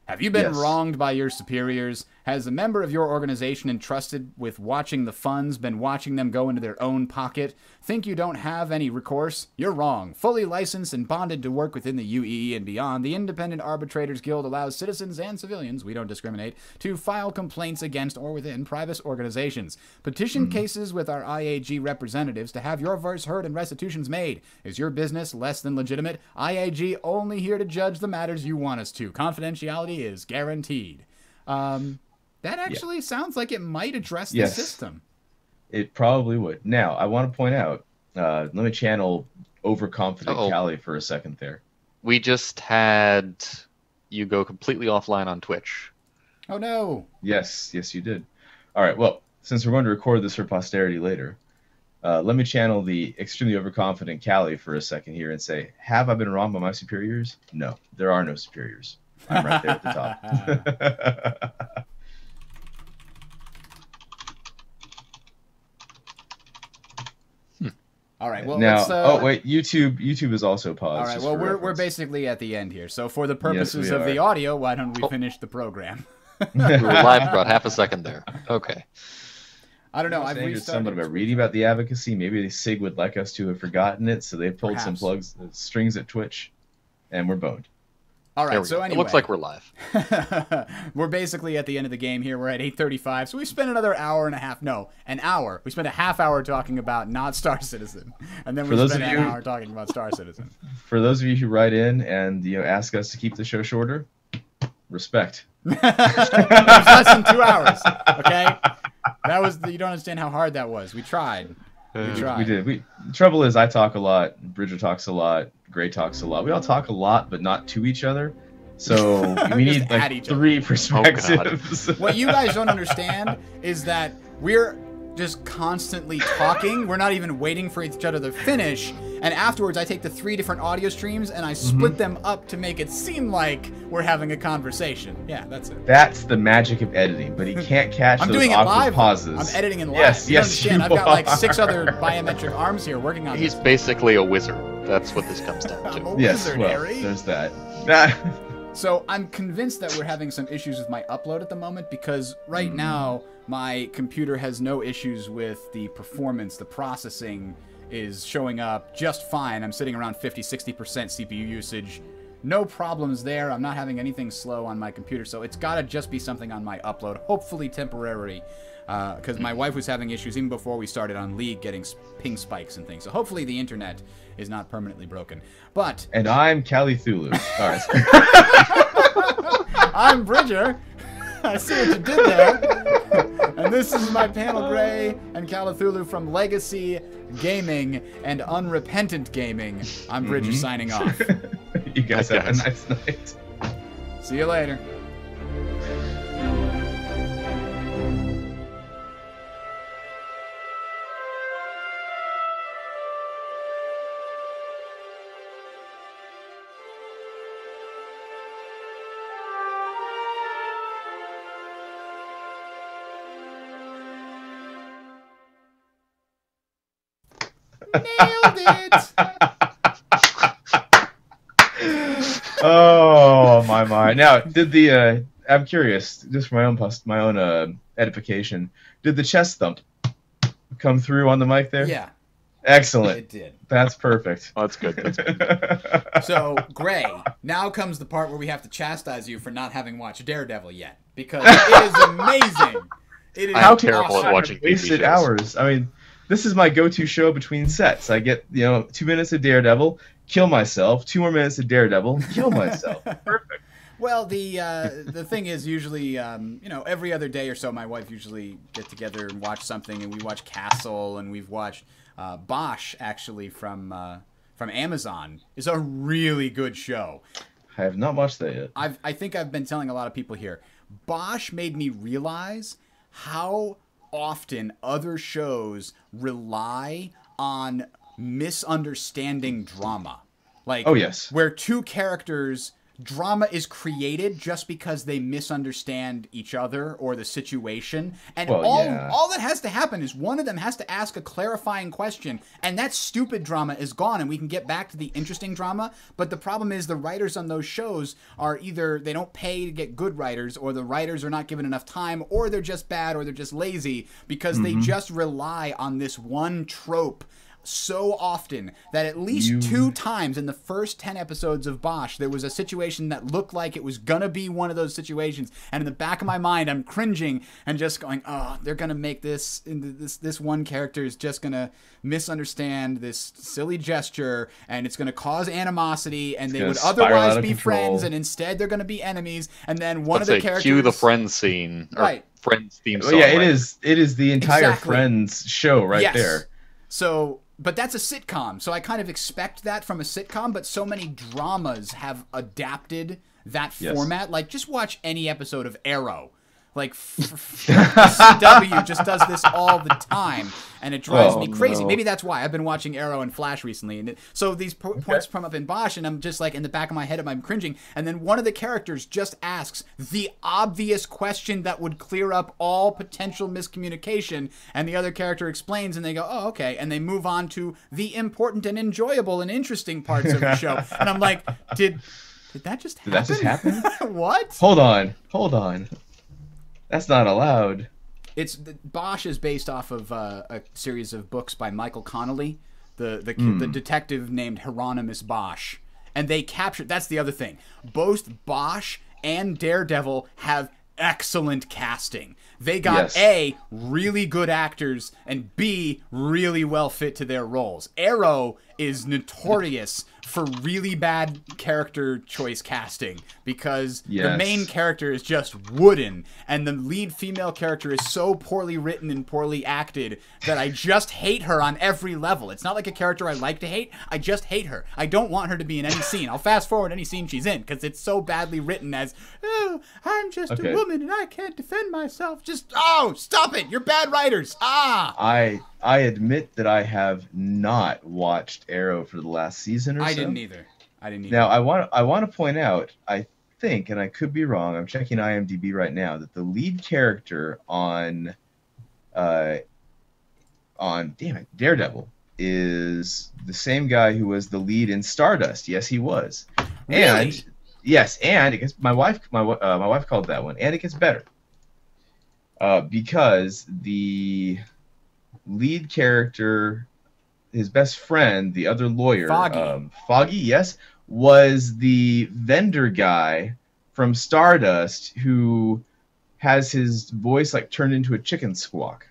Have you been wronged by your superiors? Has a member of your organization entrusted with watching the funds been watching them go into their own pocket? Think you don't have any recourse? You're wrong. Fully licensed and bonded to work within the UEE and beyond, the Independent Arbitrators Guild allows citizens and civilians, we don't discriminate, to file complaints against or within private organizations. Petition cases with our IAG representatives to have your voice heard and restitutions made. Is your business less than legitimate? IAG only here to judge the matters you want us to. Confidentiality is guaranteed. That actually sounds like it might address the system. It probably would. Now, I want to point out, let me channel overconfident Callie for a second there. We just had you go completely offline on Twitch. Oh, no. Yes, you did. All right, well, since we're going to record this for posterity later, let me channel the extremely overconfident Callie for a second here and say, have I been wrong by my superiors? No, there are no superiors. I'm right there at the top. All right. Well, now, let's, wait. YouTube is also paused. All right. Well, we're basically at the end here. So for the purposes of the audio, why don't we finish the program? We were live for about half a second there. Okay. I don't know. I've restarted. Somebody about reading about the advocacy. Maybe SIG would like us to have forgotten it, so they pulled some strings at Twitch, and we're boned. All right, so anyway. It looks like we're live. We're basically at the end of the game here. We're at 8:35, so we spent another hour and a half. No, an hour. We spent a half hour talking about not Star Citizen, and then we spent an hour talking about Star Citizen. For those of you who write in and ask us to keep the show shorter, respect. It was less than 2 hours. Okay, you don't understand how hard that was. We tried. We did. The trouble is, I talk a lot. Bridger talks a lot. Gray talks a lot. We all talk a lot, but not to each other. So we need like 3 perspectives. What you guys don't understand is that we're just constantly talking. We're not even waiting for each other to finish. And afterwards, I take the 3 different audio streams and I split them up to make it seem like we're having a conversation. Yeah, that's it. That's the magic of editing. But he can't catch those doing it awkward live. pauses. I'm editing in live. Yes, you understand? I've got like 6 are. other biometric arms here working on He's this. basically a wizard. That's what this comes down to. I'm a Yes, wizard, well, Harry. there's that. So I'm convinced that we're having some issues with my upload at the moment because right now my computer has no issues with the performance. The processing is showing up just fine. I'm sitting around 50-60% CPU usage No problems there. I'm not having anything slow on my computer, so it's got to just be something on my upload, hopefully temporary, because my wife was having issues even before we started on League getting ping spikes and things. So hopefully the internet is not permanently broken. But And I'm Cali Thulu. All right. I'm Bridger. I see what you did there. And this is my panel Gray and Calathulu from Legacy Gaming and Unrepentant Gaming. I'm Bridger signing off. You guys have a nice night. See you later. Nailed it! Oh my! Now, did the I'm curious, just for my own edification, did the chest thump come through on the mic there? Yeah, excellent. it did. That's perfect. Oh, that's good. That's good. So, Gray, now comes the part where we have to chastise you for not having watched Daredevil yet, because it is amazing. It is How terrible awesome. at watching TV Wasted shows. hours. I mean, this is my go-to show between sets. I get 2 minutes of Daredevil, kill myself. 2 more minutes of Daredevil, kill myself. Perfect. Well, the thing is, usually, every other day or so, my wife usually get together and watch something, and we watch Castle, and we've watched Bosch, actually, from Amazon. It's a really good show. I have not watched that yet. I think I've been telling a lot of people here. Bosch made me realize how often other shows rely on misunderstanding drama. Like, Oh, yes. where two characters, drama is created just because they misunderstand each other or the situation. And Well, all that has to happen is one of them has to ask a clarifying question, and that stupid drama is gone, and we can get back to the interesting drama. But the problem is the writers on those shows are either they don't pay to get good writers, or the writers are not given enough time, or they're just bad, or they're just lazy, because they just rely on this one trope so often that at least 2 times in the first 10 episodes of Bosch, there was a situation that looked like it was gonna be one of those situations, and in the back of my mind, I'm cringing and just going, "Oh, they're gonna make this one character is just gonna misunderstand this silly gesture, and it's gonna cause animosity, and they would otherwise be friends, and instead they're gonna be enemies." And then one of the characters, cue the Friends scene, or Right. Friends theme Well, song. yeah, right? it is the entire Exactly. Friends show right Yes. there. So, but that's a sitcom, so I kind of expect that from a sitcom, but so many dramas have adapted that Yes. format. Like, just watch any episode of Arrow. Like, CW just does this all the time, and it drives me crazy. no. Maybe that's why. I've been watching Arrow and Flash recently, and so these points come up in Bosch, and I'm just like, in the back of my head, I'm cringing, and then one of the characters just asks the obvious question that would clear up all potential miscommunication, and the other character explains, and they go, "Oh, okay," and they move on to the important and enjoyable and interesting parts of the show, and I'm like, did that just happen? Did that just happen? What? Hold on. That's not allowed. Bosch is based off of a series of books by Michael Connolly, the detective named Hieronymus Bosch, and they captured. That's the other thing. Both Bosch and Daredevil have excellent casting. They got Yes. A, really good actors, and B, really well fit to their roles. Arrow is notorious for really bad character choice casting because the Yes. main character is just wooden, and the lead female character is so poorly written and poorly acted that I just hate her on every level. It's not like a character I like to hate. I just hate her. I don't want her to be in any scene. I'll fast forward any scene she's in because it's so badly written as, "Oh, I'm just Okay. a woman and I can't defend myself." Just, oh, stop it. You're bad writers. Ah. I admit that I have not watched Arrow for the last season or so. I didn't either. Now I want to point out, I think, and I could be wrong, I'm checking IMDb right now, that the lead character on Daredevil is the same guy who was the lead in Stardust. Yes, he was. Really? And yes, and it gets, my wife called that one, and it gets better. Because the lead character, his best friend, the other lawyer, Foggy. Foggy, yes, was the vendor guy from Stardust who has his voice like turned into a chicken squawk.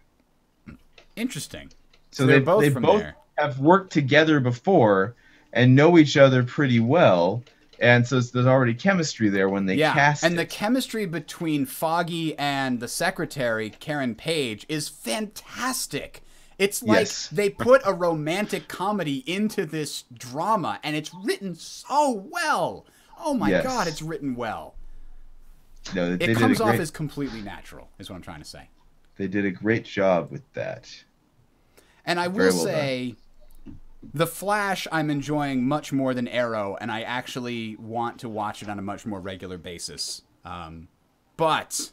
Interesting. So they're they both they from both there. have worked together before and know each other pretty well, and so there's already chemistry there when they cast and it. the chemistry between Foggy and the secretary, Karen Page, is fantastic. It's like they put a romantic comedy into this drama, and it's written so well. Oh my God, it's written well. No, It comes off as completely natural, is what I'm trying to say. They did a great job with that. And I will say, The Flash I'm enjoying much more than Arrow, and I actually want to watch it on a much more regular basis. But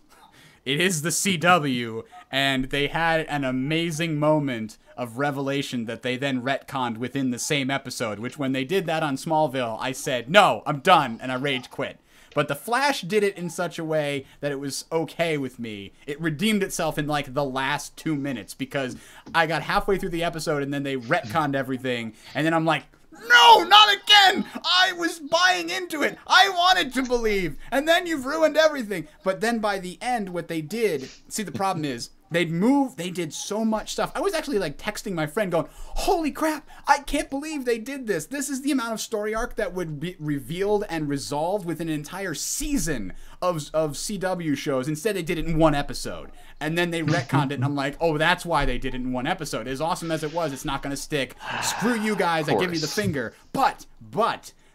it is the CW, and they had an amazing moment of revelation that they then retconned within the same episode, which when they did that on Smallville, I said, no, I'm done, and I rage quit. But The Flash did it in such a way that it was okay with me. It redeemed itself in like the last 2 minutes because I got halfway through the episode and then they retconned everything. And then I'm like, no, not again! I was buying into it. I wanted to believe. And then you've ruined everything. But then by the end, what they did, see, the problem is, they did so much stuff. I was actually like texting my friend going, holy crap, I can't believe they did this. This is the amount of story arc that would be revealed and resolved within an entire season of CW shows. Instead, they did it in one episode. And then they retconned it, and I'm like, oh, that's why they did it in one episode. As awesome as it was, it's not going to stick. Screw you guys, I give you the finger. But,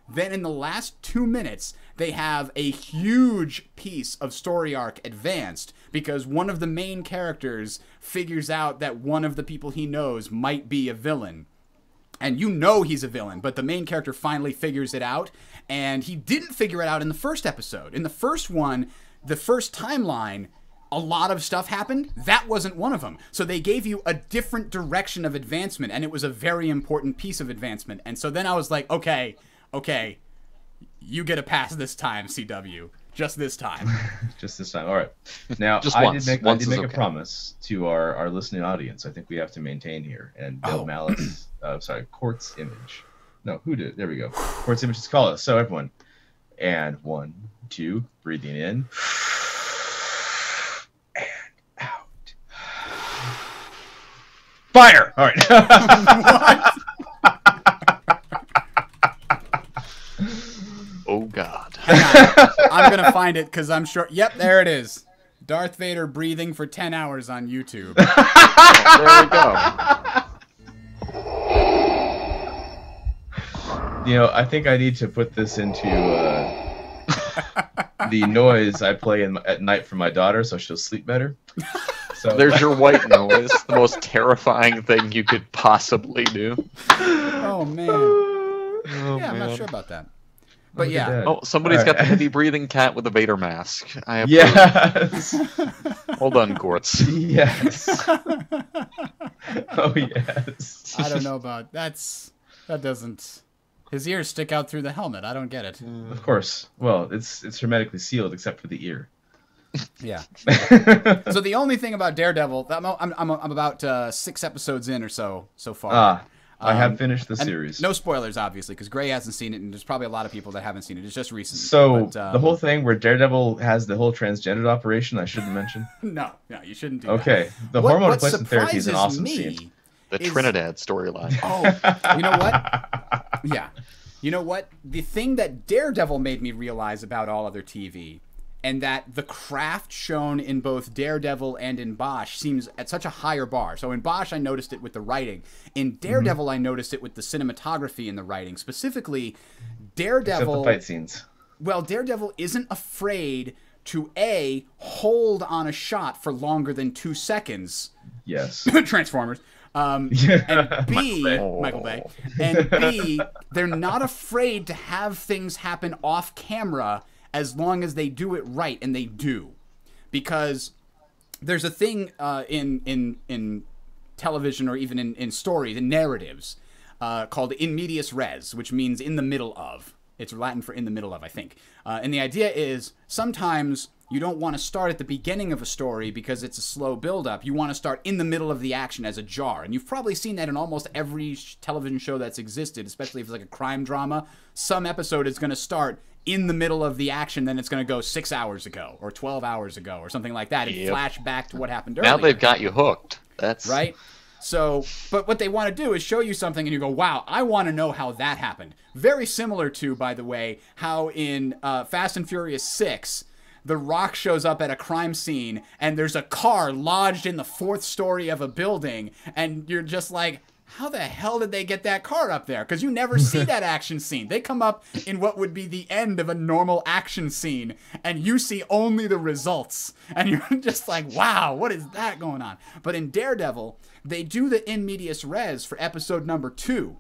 then in the last 2 minutes, they have a huge piece of story arc advanced because one of the main characters figures out that one of the people he knows might be a villain. And you know he's a villain, but the main character finally figures it out, and he didn't figure it out in the first episode. In the first one, the first timeline, a lot of stuff happened. That wasn't one of them. So they gave you a different direction of advancement, and it was a very important piece of advancement. And so then I was like, okay, you get a pass this time, CW. Just this time. Just this time. All right. Now, Just I once. did make Once is a okay. promise to our listening audience. I think we have to maintain here. And Bill Malice, Quartz Image. No, who did? There we go. Quartz Image is call us. So everyone. And 1, 2, breathing in. And out. Fire! All right. Oh, God. Hang on. I'm going to find it because I'm sure. Yep, there it is. Darth Vader breathing for 10 hours on YouTube. There we go. You know, I think I need to put this into the noise I play at night for my daughter so she'll sleep better. So There's your white noise, the most terrifying thing you could possibly do. Oh, man. Oh, Yeah, I'm not man. sure about that. But Look at yeah. that. Oh, somebody's All got the right. heavy breathing cat with a Vader mask. I have Yes. Well done, Quartz. Yes. Oh yes. I don't know about that doesn't. His ears stick out through the helmet. I don't get it. Of course. Well, it's hermetically sealed except for the ear. Yeah. So the only thing about Daredevil, I'm about 6 episodes in or so far. I have finished the And series. no spoilers, obviously, because Gray hasn't seen it, and there's probably a lot of people that haven't seen it. It's just recent. So But, the whole thing where Daredevil has the whole transgender operation, I shouldn't mention. no, you shouldn't do Okay, that. the hormone replacement therapy is an awesome me, scene. The is- Trinidad storyline. Oh, you know what? Yeah. You know what? The thing that Daredevil made me realize about all other TV, and that the craft shown in both Daredevil and in Bosch seems at such a higher bar. So in Bosch, I noticed it with the writing. In Daredevil, I noticed it with the cinematography and the writing. Specifically, Except Daredevil... the fight scenes. Well, Daredevil isn't afraid to, A, hold on a shot for longer than 2 seconds. Yes. Transformers. And B, Michael Bay. And B, they're not afraid to have things happen off camera as long as they do it right, and they do. Because there's a thing in television or even in stories, in narratives, called in medias res, which means in the middle of. It's Latin for in the middle of, I think. And the idea is sometimes You don't want to start at the beginning of a story because it's a slow build-up. You want to start in the middle of the action as a jar. And you've probably seen that in almost every television show that's existed, especially if it's like a crime drama. Some episode is going to start in the middle of the action, then it's going to go 6 hours ago or 12 hours ago or something like that and flash back to what happened earlier. Now they've got you hooked. That's right. So, but what they want to do is show you something and you go, wow, I want to know how that happened. Very similar to, by the way, how in Fast and Furious 6, The Rock shows up at a crime scene and there's a car lodged in the 4th story of a building and you're just like, how the hell did they get that car up there? Because you never see that action scene. They come up in what would be the end of a normal action scene, and you see only the results. And you're just like, wow, what is that going on? But in Daredevil, they do the in medias res for episode number 2.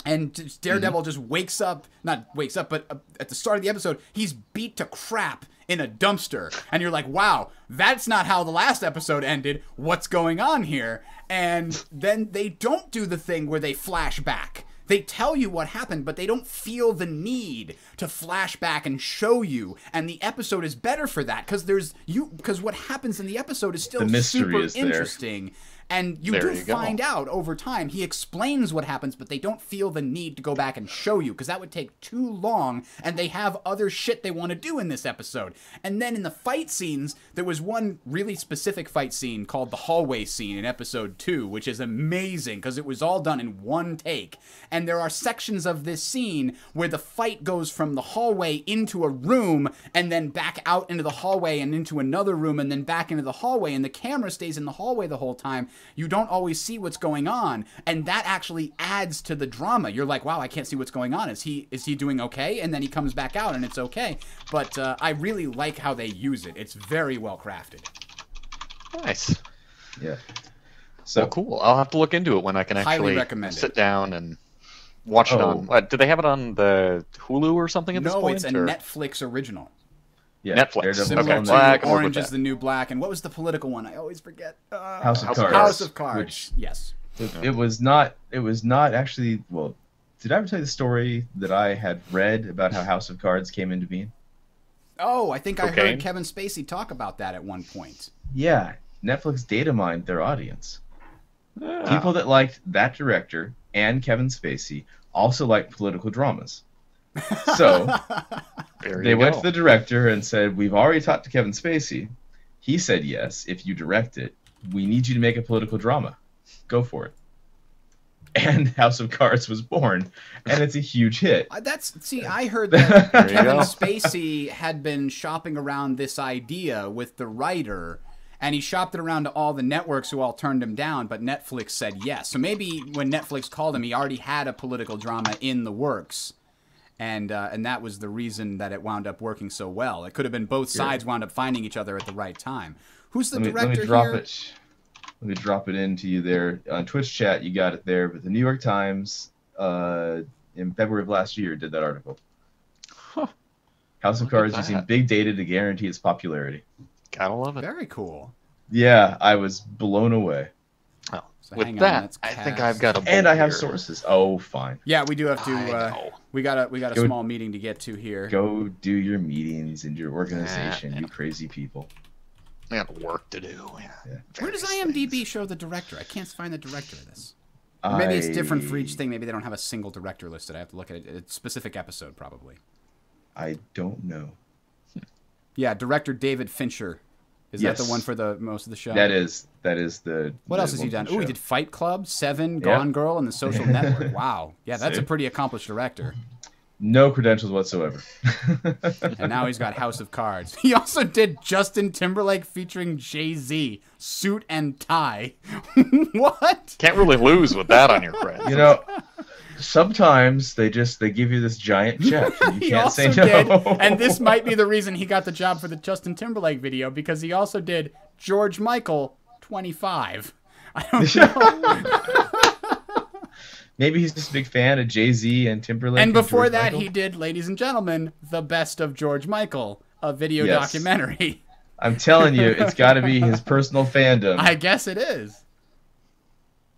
And Daredevil just wakes up, not wakes up, but at the start of the episode, he's beat to crap in a dumpster. And you're like, wow, that's not how the last episode ended. What's going on here? And then they don't do the thing where they flash back. They tell you what happened, but they don't feel the need to flash back and show you. And the episode is better for that because what happens in the episode is still super interesting. And you do find out over time. He explains what happens, but they don't feel the need to go back and show you because that would take too long, and they have other shit they want to do in this episode. And then in the fight scenes, there was one really specific fight scene called the hallway scene in episode 2, which is amazing because it was all done in one take. And there are sections of this scene where the fight goes from the hallway into a room and then back out into the hallway and into another room and then back into the hallway, and the camera stays in the hallway the whole time. You don't always see what's going on, and that actually adds to the drama. You're like, wow, I can't see what's going on. Is he doing okay? And then he comes back out, and it's okay. But I really like how they use it. It's very well crafted. Nice. Yeah. So well, cool. I'll have to look into it when I can actually sit down and watch it on. Do they have it on the Hulu or something at this point? No, it's a Netflix original. Yeah, Netflix. Similar to Orange is the New Black, and what was the political one? I always forget. House of Cards. House of Cards. Yes. It was not actually. Well, did I ever tell you the story that I had read about how House of Cards came into being? Oh, I think I heard Kevin Spacey talk about that at one point. Yeah, Netflix data mined their audience. People that liked that director and Kevin Spacey also liked political dramas. So they went to the director and said, we've already talked to Kevin Spacey. He said, yes, if you direct it, we need you to make a political drama. Go for it. And House of Cards was born, and it's a huge hit. I heard that Kevin Spacey had been shopping around this idea with the writer, and he shopped it around to all the networks who all turned him down, but Netflix said yes. So maybe when Netflix called him, he already had a political drama in the works. And that was the reason that it wound up working so well. It could have been both sides wound up finding each other at the right time. Who's the director here? Let me drop it into you there. On Twitch chat, you got it there. But the New York Times in February of last year did that article. Huh. House of Cards using big data to guarantee its popularity. Gotta love it. Very cool. Yeah, I was blown away. Oh, so with that, I think I've got a. And I have sources. Oh, fine. Yeah, we do have to. We got a small meeting to get to here. Go do your meetings in your organization, you crazy people. I got work to do. Yeah. Where does IMDb show the director? I can't find the director of this. Or maybe it's different for each thing. Maybe they don't have a single director listed. I have to look at it. It's a specific episode, probably. I don't know. Yeah, director David Fincher. Is that the one for the most of the show? That is the. What else has he done? Oh, he did Fight Club, Seven, Gone Girl, and The Social Network. Wow. Yeah, that's a pretty accomplished director. No credentials whatsoever. And now he's got House of Cards. He also did Justin Timberlake featuring Jay-Z, Suit and Tie. What? Can't really lose with that on your credits. You know, sometimes they give you this giant check and you can't say no. And this might be the reason he got the job for the Justin Timberlake video, because he also did George Michael 25. I don't know. Maybe he's just a big fan of Jay-Z and Timberlake. And before that, he did, ladies and gentlemen, The Best of George Michael, a video documentary. I'm telling you, it's got to be his personal fandom. I guess it is.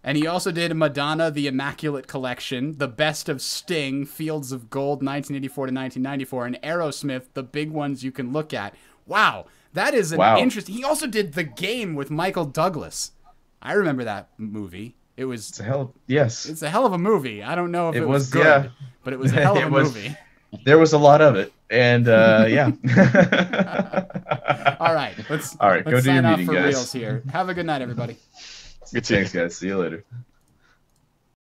And he also did Madonna, The Immaculate Collection, The Best of Sting, Fields of Gold, 1984 to 1994, and Aerosmith, The Big Ones You Can Look At. Wow, that is an Wow. interesting. He also did The Game with Michael Douglas. I remember that movie. It's a hell. Yes. It's a hell of a movie. I don't know if It it was was, good, yeah. but it was a hell of It a was- movie. There was a lot of it, and yeah. All right, let's All right, go let's do your sign off meeting, for guys. reals here. Have a good night, everybody. Good seeing you. Thanks, guys. See you later.